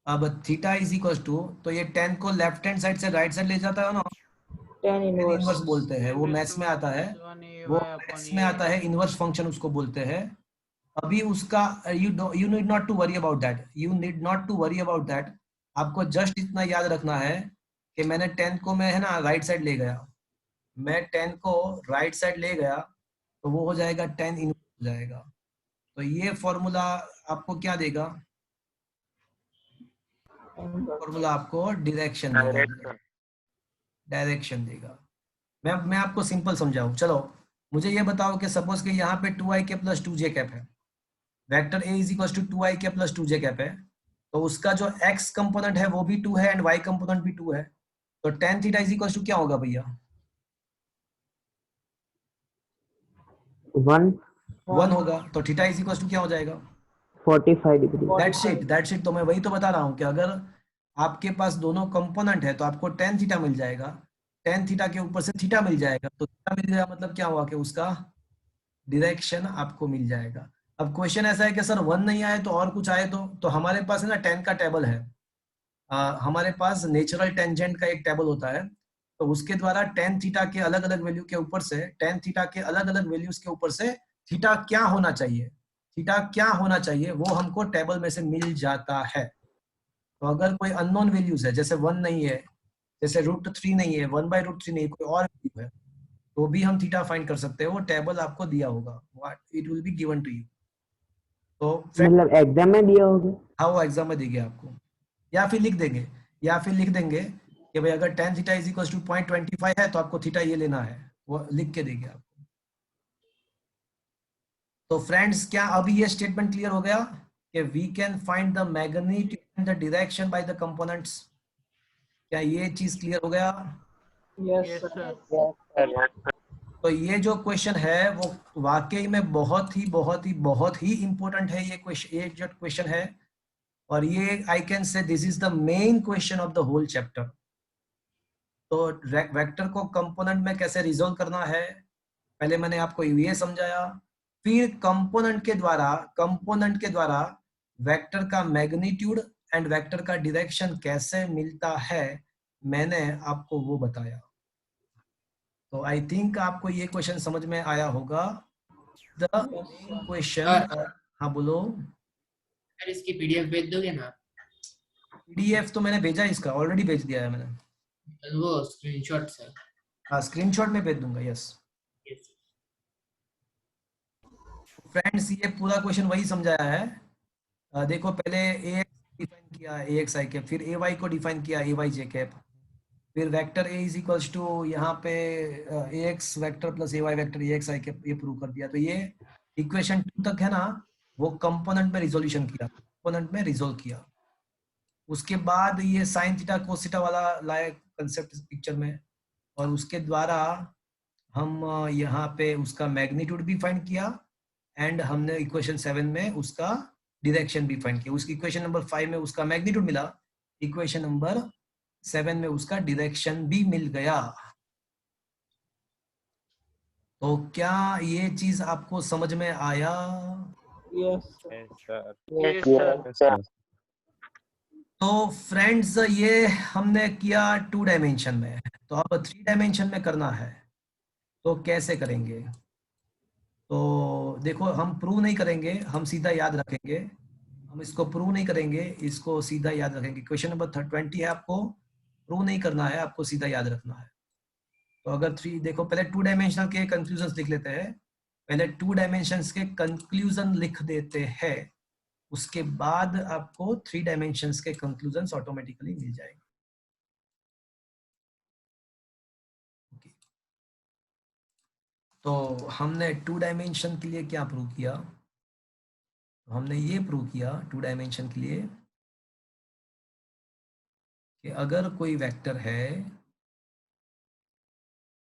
अब थीटा इज इक्वल टू, तो ये 10 को लेफ्ट हैंड साइड से राइट साइड ले जाता है ना, Tan tan inverse. इनवर्स बोलते हैं, वो मैथ्स में आता है, वो मैथ्स में आता है, इनवर्स फंक्शन उसको बोलते हैं। अभी उसका you need not to worry about that, you need not to worry about that. आपको जस्ट इतना याद रखना है कि मैंने 10 को मैं है ना राइट साइड ले गया, मैं 10 को राइट साइड ले गया तो वो हो जाएगा tan इनवर्स हो जाएगा। तो ये फॉर्मूला आपको क्या देगा? फॉर्मूला आपको डायरेक्शन देगा, डायरेक्शन देगा। मैं आपको सिंपल समझाऊं, चलो मुझे ये बताओ कि सपोज कि यहाँ पे 2ik प्लस 2j कैप है, वेक्टर a is equal to 2ik plus 2j cap है, तो उसका जो x कंपोनेंट है वो भी 2 है एंड y कंपोनेंट भी 2 है, तो tan theta is equal to क्या होगा भैया? 1 होगा। तो थीटा इज इक्वल टू क्या हो जाएगा? 45 डिग्री। That's it. तो मैं वही तो बता रहा हूँ कि अगर आपके पास दोनों कंपोनेंट है तो आपको tan थीटा मिल जाएगा, tan थीटा के ऊपर से थीटा मिल जाएगा, तो थीटा मिल गया मतलब क्या हुआ कि उसका डायरेक्शन आपको मिल जाएगा। अब क्वेश्चन ऐसा है कि सर 1 नहीं आए तो और कुछ आए तो हमारे पास है ना tan का टेबल है, हमारे पास नेचुरल टेंजेंट का एक टेबल होता है, तो उसके द्वारा tan थीटा के अलग अलग वैल्यू के ऊपर से, tan थीटा के अलग अलग वैल्यूज के ऊपर से थीटा क्या होना चाहिए, थीटा क्या होना चाहिए वो हमको टेबल में से मिल जाता है। तो अगर कोई अननोन वैल्यूज है, जैसे 1 नहीं है, जैसे √3 नहीं है, 1/√3 नहीं, कोई और वैल्यू है, तो भी हम थीटा फाइंड कर सकते हैं, वो टेबल आपको दिया होगा, it will be given to you. तो मतलब एग्जाम में दिया होगा? हाँ वो एग्जाम में देंगे आपको, या फिर लिख देंगे, कि भाई अगर tan theta is equal to 0.25 है तो आपको थीटा ये लेना है, वो लिख के देंगे आपको। तो फ्रेंड्स क्या अभी ये स्टेटमेंट क्लियर हो गया कि we can find the magnitude and the direction by the components? क्या ये चीज क्लियर हो गया? Yes, Yes, sir. sir. तो ये जो क्वेश्चन है वो वाकई में बहुत ही इंपॉर्टेंट है। ये क्वेश्चन, ये जो क्वेश्चन है, और ये I can say this is the main question of the whole chapter. तो वेक्टर को कंपोनेंट में कैसे रिजोल्व करना है पहले मैंने आपको ये समझाया, फिर कंपोनेंट के द्वारा वेक्टर का मैग्नीट्यूड एंड वेक्टर का डायरेक्शन कैसे मिलता है मैंने आपको वो बताया। तो आई थिंक आपको ये क्वेश्चन समझ में आया होगा। द मेन क्वेश्चन, हाँ बोलो। सर इसकी पीडीएफ भेज दोगे ना? पीडीएफ तो मैंने भेजा, इसका ऑलरेडी भेज दिया है मैंने। वो स्क्रीनशॉट सर। हाँ स्क्रीनशॉट में भेज दूंगा। यस फ्रेंड्स, ये पूरा क्वेश्चन वही समझाया है। देखो पहले ए डिफाइन किया ए एक्स आई कैप, फिर ए वाई को डिफाइन किया ए वाई जे कैप, फिर vector A is equals to यहाँ पे A X vector plus A Y vector A X I cap, ये प्रूव कर दिया। तो ये इक्वेशन 2 तक है ना, वो कंपोनेंट में रिजोल्यूशन किया, कंपोनेंट में रिजोल्व किया। उसके बाद ये साइन थीटा कोस थीटा वाला लाया कंसेप्ट पिक्चर में, और उसके द्वारा हम यहाँ पे उसका मैग्नीट्यूड भी फाइंड किया एंड हमने इक्वेशन 7 में उसका डायरेक्शन भी फाइंड किया। उसकी इक्वेशन नंबर 5 में उसका मैग्नीट्यूड मिला, इक्वेशन नंबर 7 में उसका डायरेक्शन भी मिल गया। तो क्या ये चीज आपको समझ में आया? Yes, Yes, sir. Yes, sir. Yes, sir. तो फ्रेंड्स ये हमने किया 2 डायमेंशन में, तो अब 3 डायमेंशन में करना है, तो कैसे करेंगे? तो देखो हम प्रूव नहीं करेंगे, हम सीधा याद रखेंगे, हम इसको प्रूव नहीं करेंगे, इसको सीधा याद रखेंगे। क्वेश्चन नंबर 20 है, आपको प्रूव नहीं करना है, आपको सीधा याद रखना है। तो अगर 3 देखो, पहले 2 डायमेंशनल के कंक्लूजन लिख लेते हैं, पहले 2 डायमेंशंस के कंक्लूजन लिख देते हैं, उसके बाद आपको 3 डायमेंशंस के कंक्लूजन ऑटोमेटिकली मिल जाएंगे। Okay. तो हमने 2 डायमेंशन के लिए क्या प्रूव किया? तो हमने ये प्रूव किया 2 डायमेंशन के लिए कि अगर कोई वेक्टर है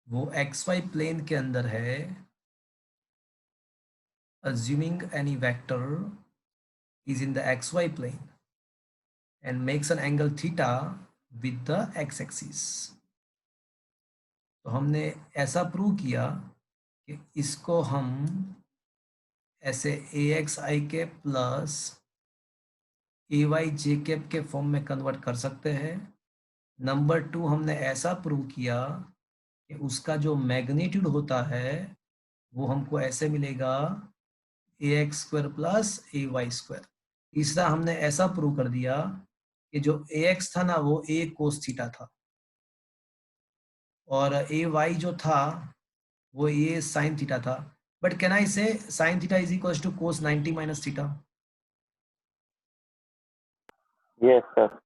वो xy प्लेन के अंदर है, assuming any vector is in the xy plane and makes an angle theta with the x-axis, तो हमने ऐसा प्रूव किया कि इसको हम ऐसे ax i cap plus ay j cap के फॉर्म में कन्वर्ट कर सकते हैं। नंबर 2 हमने ऐसा प्रूव किया कि उसका जो मैग्नीट्यूड होता है वो हमको ऐसे मिलेगा ax square plus ay square. तीसरा हमने ऐसा प्रूव कर दिया कि जो ax था ना वो a कोस थीटा था, और ay जो था वो a साइन थीटा था। But can I say sine theta is equal to cos 90 minus theta? Yes sir.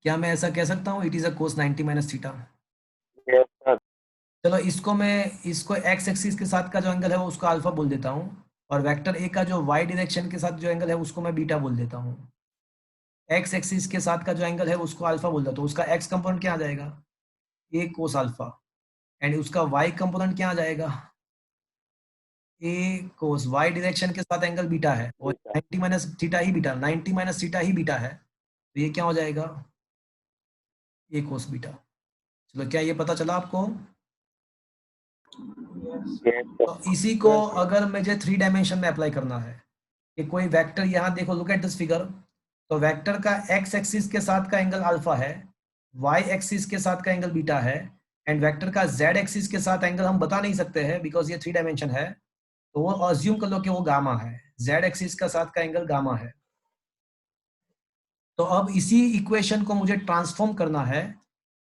क्या मैं ऐसा कह सकता हूँ it is a cos 90 minus theta? Yes sir. चलो इसको एक्स एक्सिस के साथ का जो एंगल है वो उसको अल्फा बोल देता हूँ, और वेक्टर ए का जो वाई डायरेक्शन के साथ जो एंगल है उसको मैं बीटा बोल देता हूँ। एक्स एक्सिस के साथ का जो एंगल है उसको अल्फा बोल देता हूँ। उसका एक्स कंपोनेंट क्या आ जाएगा? ए कोस अल्फा, एंड उसका वाई कंपोनेंट क्या आ जाएगा? ए कोस वाई डायरेक्शन के साथ एंगल बीटा है, और 90 माइनस थीटा ही बीटा, 90 माइनस थीटा ही बीटा है, तो ये क्या हो जाएगा? ए कोस बीटा। चलो क्या ये पता चला आपको? तो इसी को अगर मुझे 3 डायमेंशन में अप्लाई करना है कि कोई वेक्टर, यहाँ देखो लुक एट दिस फिगर, तो वेक्टर का एक्स एक्सिस के साथ का एंगल अल्फा है, वाई एक्सिस के साथ का एंगल बीटा है, एंड वेक्टर का जेड एक्सिस के साथ एंगल हम बता नहीं सकते हैं बिकॉज ये 3 डायमेंशन है, तो वो अज्यूम कर लो कि वो गामा है, जेड एक्सिस का साथ का एंगल गामा है। तो अब इसी इक्वेशन को मुझे ट्रांसफॉर्म करना है,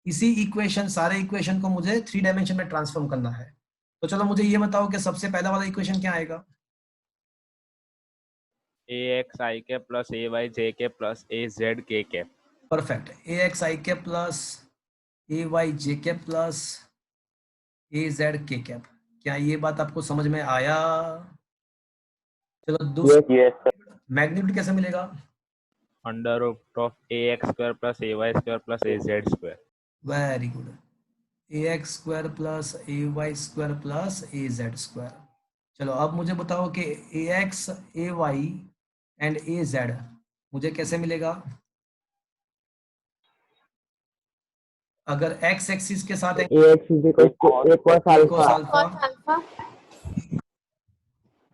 इसी इक्वेशन सारे इक्वेशन को मुझे 3 डायमेंशन में ट्रांसफॉर्म करना है। तो चलो मुझे ये बताओ कि सबसे पहला वाला इक्वेशन क्या आएगा? ax i के प्लस ay j के प्लस az k के। परफेक्ट। ax i के प्लस ay j के प्लस az k कैप। क्या ये बात आपको समझ में आया? चलो दूसरा, यस सर। मैग्नीट्यूड कैसे मिलेगा? Under root of ax square plus ay square plus az square. Very good. ax square plus ay square plus az square. चलो अब मुझे बताओ कि ax ay एंड az मुझे कैसे मिलेगा? अगर x एक्सिस के साथ ax is equals to a cos cos alpha, alpha,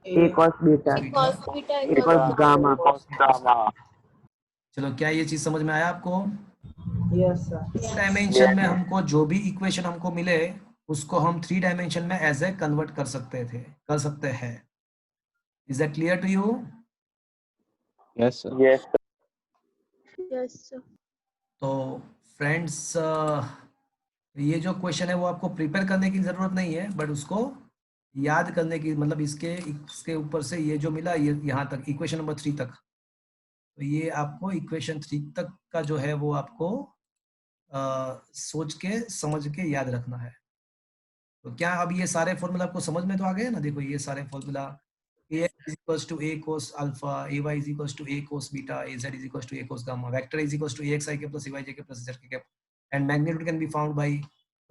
a cos beta equals gamma. चलो क्या ये चीज समझ में आया आपको? Yes sir. डायमेंशन में हमको जो भी इक्वेशन हमको मिले उसको हम 3 डायमेंशन में एज ए कन्वर्ट कर सकते हैं। Is that clear to you? Yes, sir. Yes sir. तो फ्रेंड्स ये जो क्वेश्चन है वो आपको प्रिपेयर करने की जरूरत नहीं है, बट उसको याद करने की, मतलब इसके ऊपर से ये जो मिला ये यहाँ तक इक्वेशन नंबर 3 तक, तो ये आपको इक्वेशन 3 तक का जो है वो आपको सोच के समझ के याद रखना है। तो क्या अब ये सारे फॉर्मूला आपको समझ में तो आ गए ना? देखो ये सारे formula, ax is equals to a cos alpha, ay is equals to a cos beta, az is equals to a cos gamma, vector is equals to ax i k plus ay j k plus z k, and magnitude can be found by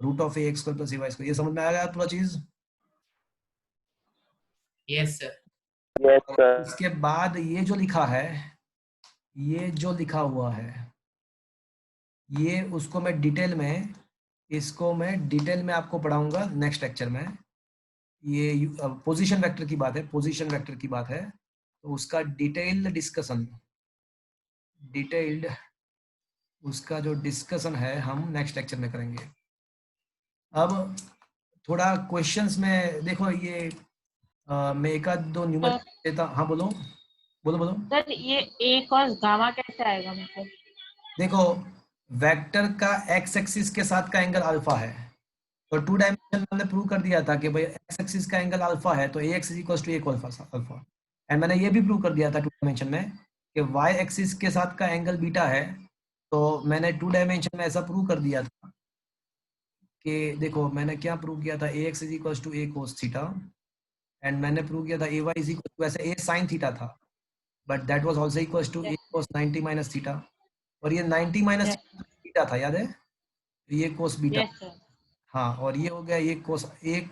root of ax square plus ay square। ये समझ में आ गया पूरा चीज? Yes sir. Yes sir. इसके बाद ये जो लिखा है, ये जो लिखा हुआ है, ये उसको मैं डिटेल में, इसको मैं डिटेल में आपको पढ़ाऊंगा नेक्स्ट लेक्चर में। ये पोजीशन वेक्टर की बात है, पोजीशन वेक्टर की बात है, तो उसका डिटेल्ड उसका जो डिस्कशन है हम नेक्स्ट लेक्चर में करेंगे। अब थोड़ा क्वेश्चंस में देखो, ये मैं एक आध दो न्यूमर देता। हाँ बोलो बोलो। सर ये ए cos गामा कैसे आएगा मतलब? देखो वेक्टर का एक्स एक्सिस के साथ का एंगल अल्फा है, तो 2 डायमेंशन में हमने प्रूव कर दिया था कि भाई एक्स एक्सिस का एंगल अल्फा है, तो ax = a अल्फा। एंड मैंने ये भी प्रूव कर दिया था 2 डायमेंशन में कि y एक्सिस के साथ का एंगल बीटा है, तो मैंने 2 डायमेंशन में ऐसा प्रूव कर दिया था कि देखो मैंने क्या प्रूव किया था, ax = a cos theta, and मैंने प्रूव किया था ay = वैसे a sin थीटा था, but that was also equals to a cos 90 minus theta, और ये 90 माइनस बीटा था, याद है? ये cos बीटा। Yes sir. हाँ, और ये हो गया ये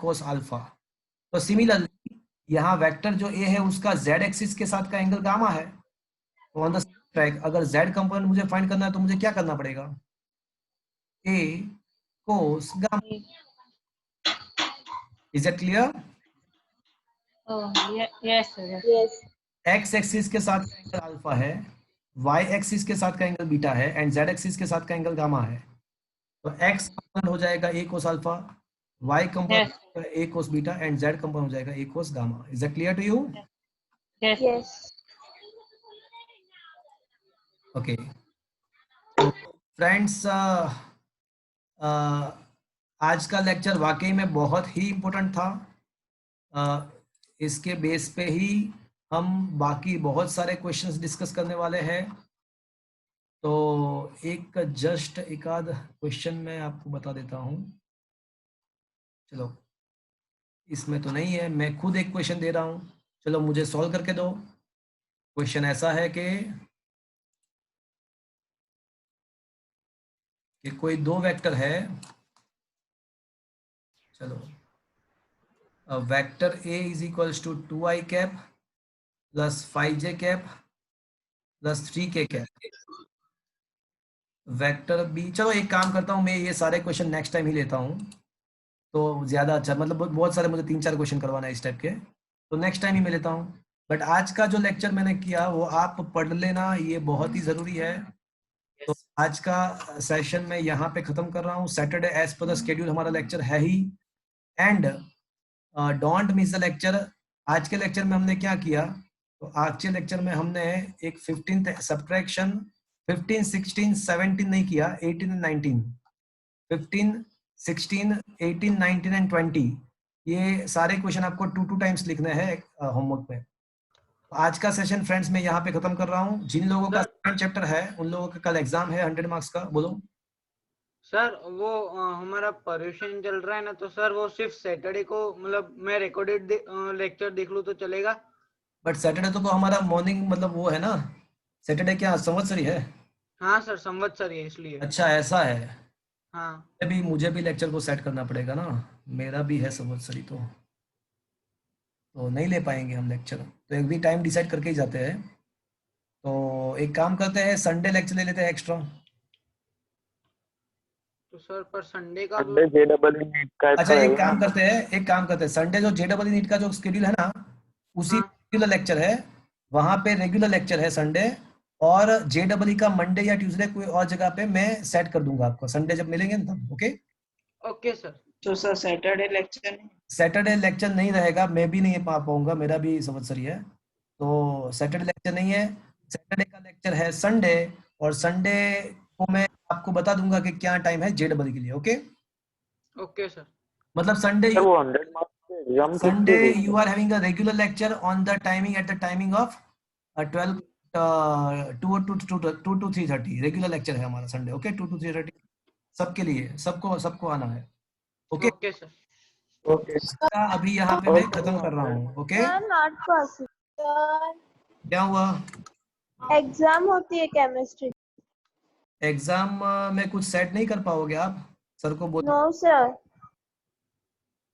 cos अल्फा। तो सिमिलरली यहाँ वेक्टर जो a है उसका z एक्सिस के साथ का एंगल गामा है, तो ऑन द ट्रैक अगर z कंपोनेंट मुझे फाइंड करना है तो मुझे क्या करना पड़ेगा, a cos gamma. Is it clear? Yes sir. x axis के साथ का एंगल अल्फा है, y एक्सिस के साथ का एंगल बीटा है, एंड z एक्सिस के साथ का एंगल गामा है, तो x कंपोनेंट हो जाएगा a cos alpha, y component a cos beta, and z component हो जाएगा a cos gamma. Is it clear to you? Yes. Okay, तो फ्रेंड्स आज का लेक्चर वाकई में बहुत ही इम्पोर्टेंट था। इसके बेस पे ही हम बाकी बहुत सारे क्वेश्चंस डिस्कस करने वाले हैं। तो एक आध क्वेश्चन मैं आपको बता देता हूँ। चलो, इसमें तो नहीं है, मैं खुद एक क्वेश्चन दे रहा हूँ, चलो मुझे सॉल्व करके दो। क्वेश्चन ऐसा है कि कोई 2 वेक्टर है, चलो vector a = 2i cap plus 5j cap plus 3k cap, vector b, चलो एक काम करता हूँ मैं, ये सारे क्वेश्चन नेक्स्ट टाइम ही लेता हूँ, तो ज़्यादा अच्छा, मतलब बहुत सारे मुझे 3-4 क्वेश्चन करवाना है इस टाइप के, तो नेक्स्ट टाइम ही मैं लेता हूँ। बट आज का जो लेक्चर मैंने किया वो आप पढ़ लेना, ये बहुत ही ज़रूरी है। तो आज का सेशन मैं यहाँ पे ख़त्म कर रहा हूँ। Saturday as per the schedule हमारा लेक्चर है ही, and don't miss the lecture. आज के लेक्चर में हमने क्या किया, तो आज के लेक्चर में हमने एक 15th सब्ट्रैक्शन 15, 16, 17 नहीं किया, 18 एंड 19, 15, 16, 18, 19 एंड 20, ये सारे क्वेश्चन आपको 2 टाइम्स लिखने हैं होमवर्क पे। आज का सेशन फ्रेंड्स मैं यहाँ पे खत्म कर रहा हूँ। जिन लोगों का सेकंड चैप्टर है उन लोगों का कल एग्जाम है 100 मार्क्स का। बोलो सर, वो हमारा पर्यूषण चल रहा है ना, तो सर वो सिर्फ सैटरडे को, मतलब मैं रिकॉर्डेड लेक्चर देख लूँ तो चलेगा? बट सैटरडे तो हमारा मॉर्निंग, मतलब वो है ना, सैटरडे क्या संवत्सरी है? हाँ सर, संवत्सरी है इसलिए। अच्छा ऐसा है। हाँ मुझे भी लेक्चर को सेट करना पड़ेगा ना, मेरा भी है संवत्सरी, तो नहीं ले पाएंगे हम लेक्चर, तो एक भी टाइम डिसाइड करके ही जाते हैं। तो एक काम करते हैं, संडे लेक्चर ले लेते हैं एक्स्ट्रा। तो सर पर संडे का संडे JEE नीट का अच्छा एक काम करते हैं, संडे जो JEE नीट का जो शेड्यूल है ना, उसी रेगुलर लेक्चर है, वहां पे रेगुलर लेक्चर है संडे, और JEE का मंडे या ट्यूसडे कोई और जगह पे मैं सेट कर दूंगा आपको, संडे जब मिलेंगे ना तब। Okay okay sir. तो सर सैटरडे लेक्चर नहीं? सैटरडे लेक्चर नहीं रहेगा, मैं भी नहीं पा पाऊंगा, मेरा भी संवत्सरी है, तो सैटरडे लेक्चर नहीं है। सैटरडे का लेक्चर है संडे, और संडे को मैं आपको बता दूंगा कि क्या टाइम है JEE के लिए। Okay okay sir. मतलब संडे वो 100 मार्क्स के exam Sunday you are having a regular lecture on the timing at the timing of 12 2 to 3:30 regular lecture है हमारा संडे। ओके 2 to 3:30 सबके लिए, सबको आना है। Okay okay sir. ओके अभी यहाँ पे मैं खत्म कर रहा हूँ। Okay not possible. क्या हुआ? एग्जाम होती है केमिस्ट्री। एग्जाम में कुछ सेट नहीं कर पाओगे आप? सर को बोलो। No sir.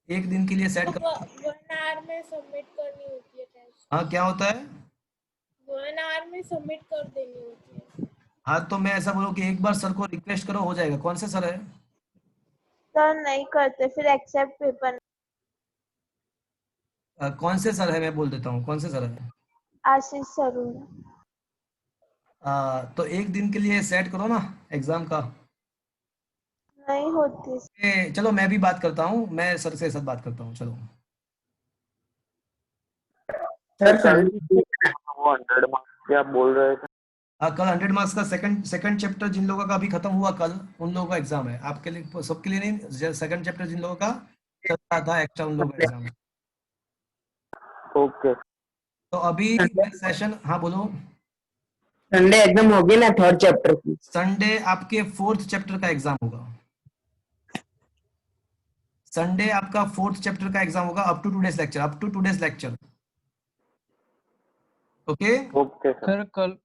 एक दिन के लिए सेट कर। 1 आवर में सबमिट करनी होती है टेस्ट। हाँ क्या होता है? 1 आवर में सबमिट कर देनी होती है। हाँ तो मैं ऐसा बोलूँ कि एक बार सर को रिक्वेस्ट करो, हो जाएगा। कौन से सर है? सर नहीं करते, फिर एक्सेप्ट पेपर। कौन से सर है, मैं बोल देता हूँ कौन से सर है। आशीष सरूना। तो एक दिन के लिए सेट करो ना एग्जाम का। नहीं होती। चलो मैं भी बात करता हूँ, मैं सर से साथ बात करता हूँ। चलो सर वो 100 मार्क्स के आप बोल रहे थे। कल 100 मार्क्स का सेकंड चैप्टर जिन लोगों का अभी खत्म हुआ कल, उन लोगों का एग्जाम है। आपके लिए, सबके लिए नहीं। सेकंड चैप्टर जिन लोगों का चल रहा था एक्स्ट्रा, उन लोगों का एग्जाम है। ओके। तो अभी सेशन, हाँ बोलो। संडे एग्जाम होगी ना 3rd चैप्टर की? संडे आपके 4th चैप्टर का एग्जाम होगा। संडे आपका 4th चैप्टर का एग्जाम होगा, up to today's lecture. Okay okay sir.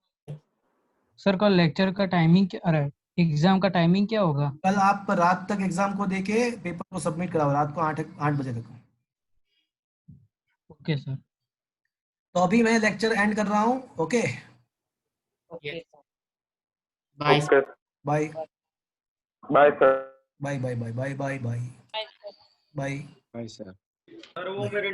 Sir कल लेक्चर का टाइमिंग क्या, अरे एग्जाम का टाइमिंग क्या होगा? कल आप रात तक एग्जाम को देके पेपर को सबमिट कराओ, रात को 8 बजे तक। Okay sir. तो अभी मैं लेक्चर एंड कर रहा हूँ। Okay bye okay bye bye sir. Bye bye bye bye bye bye Bye, sir. Bye. Bye, sir. Sir वो मेरे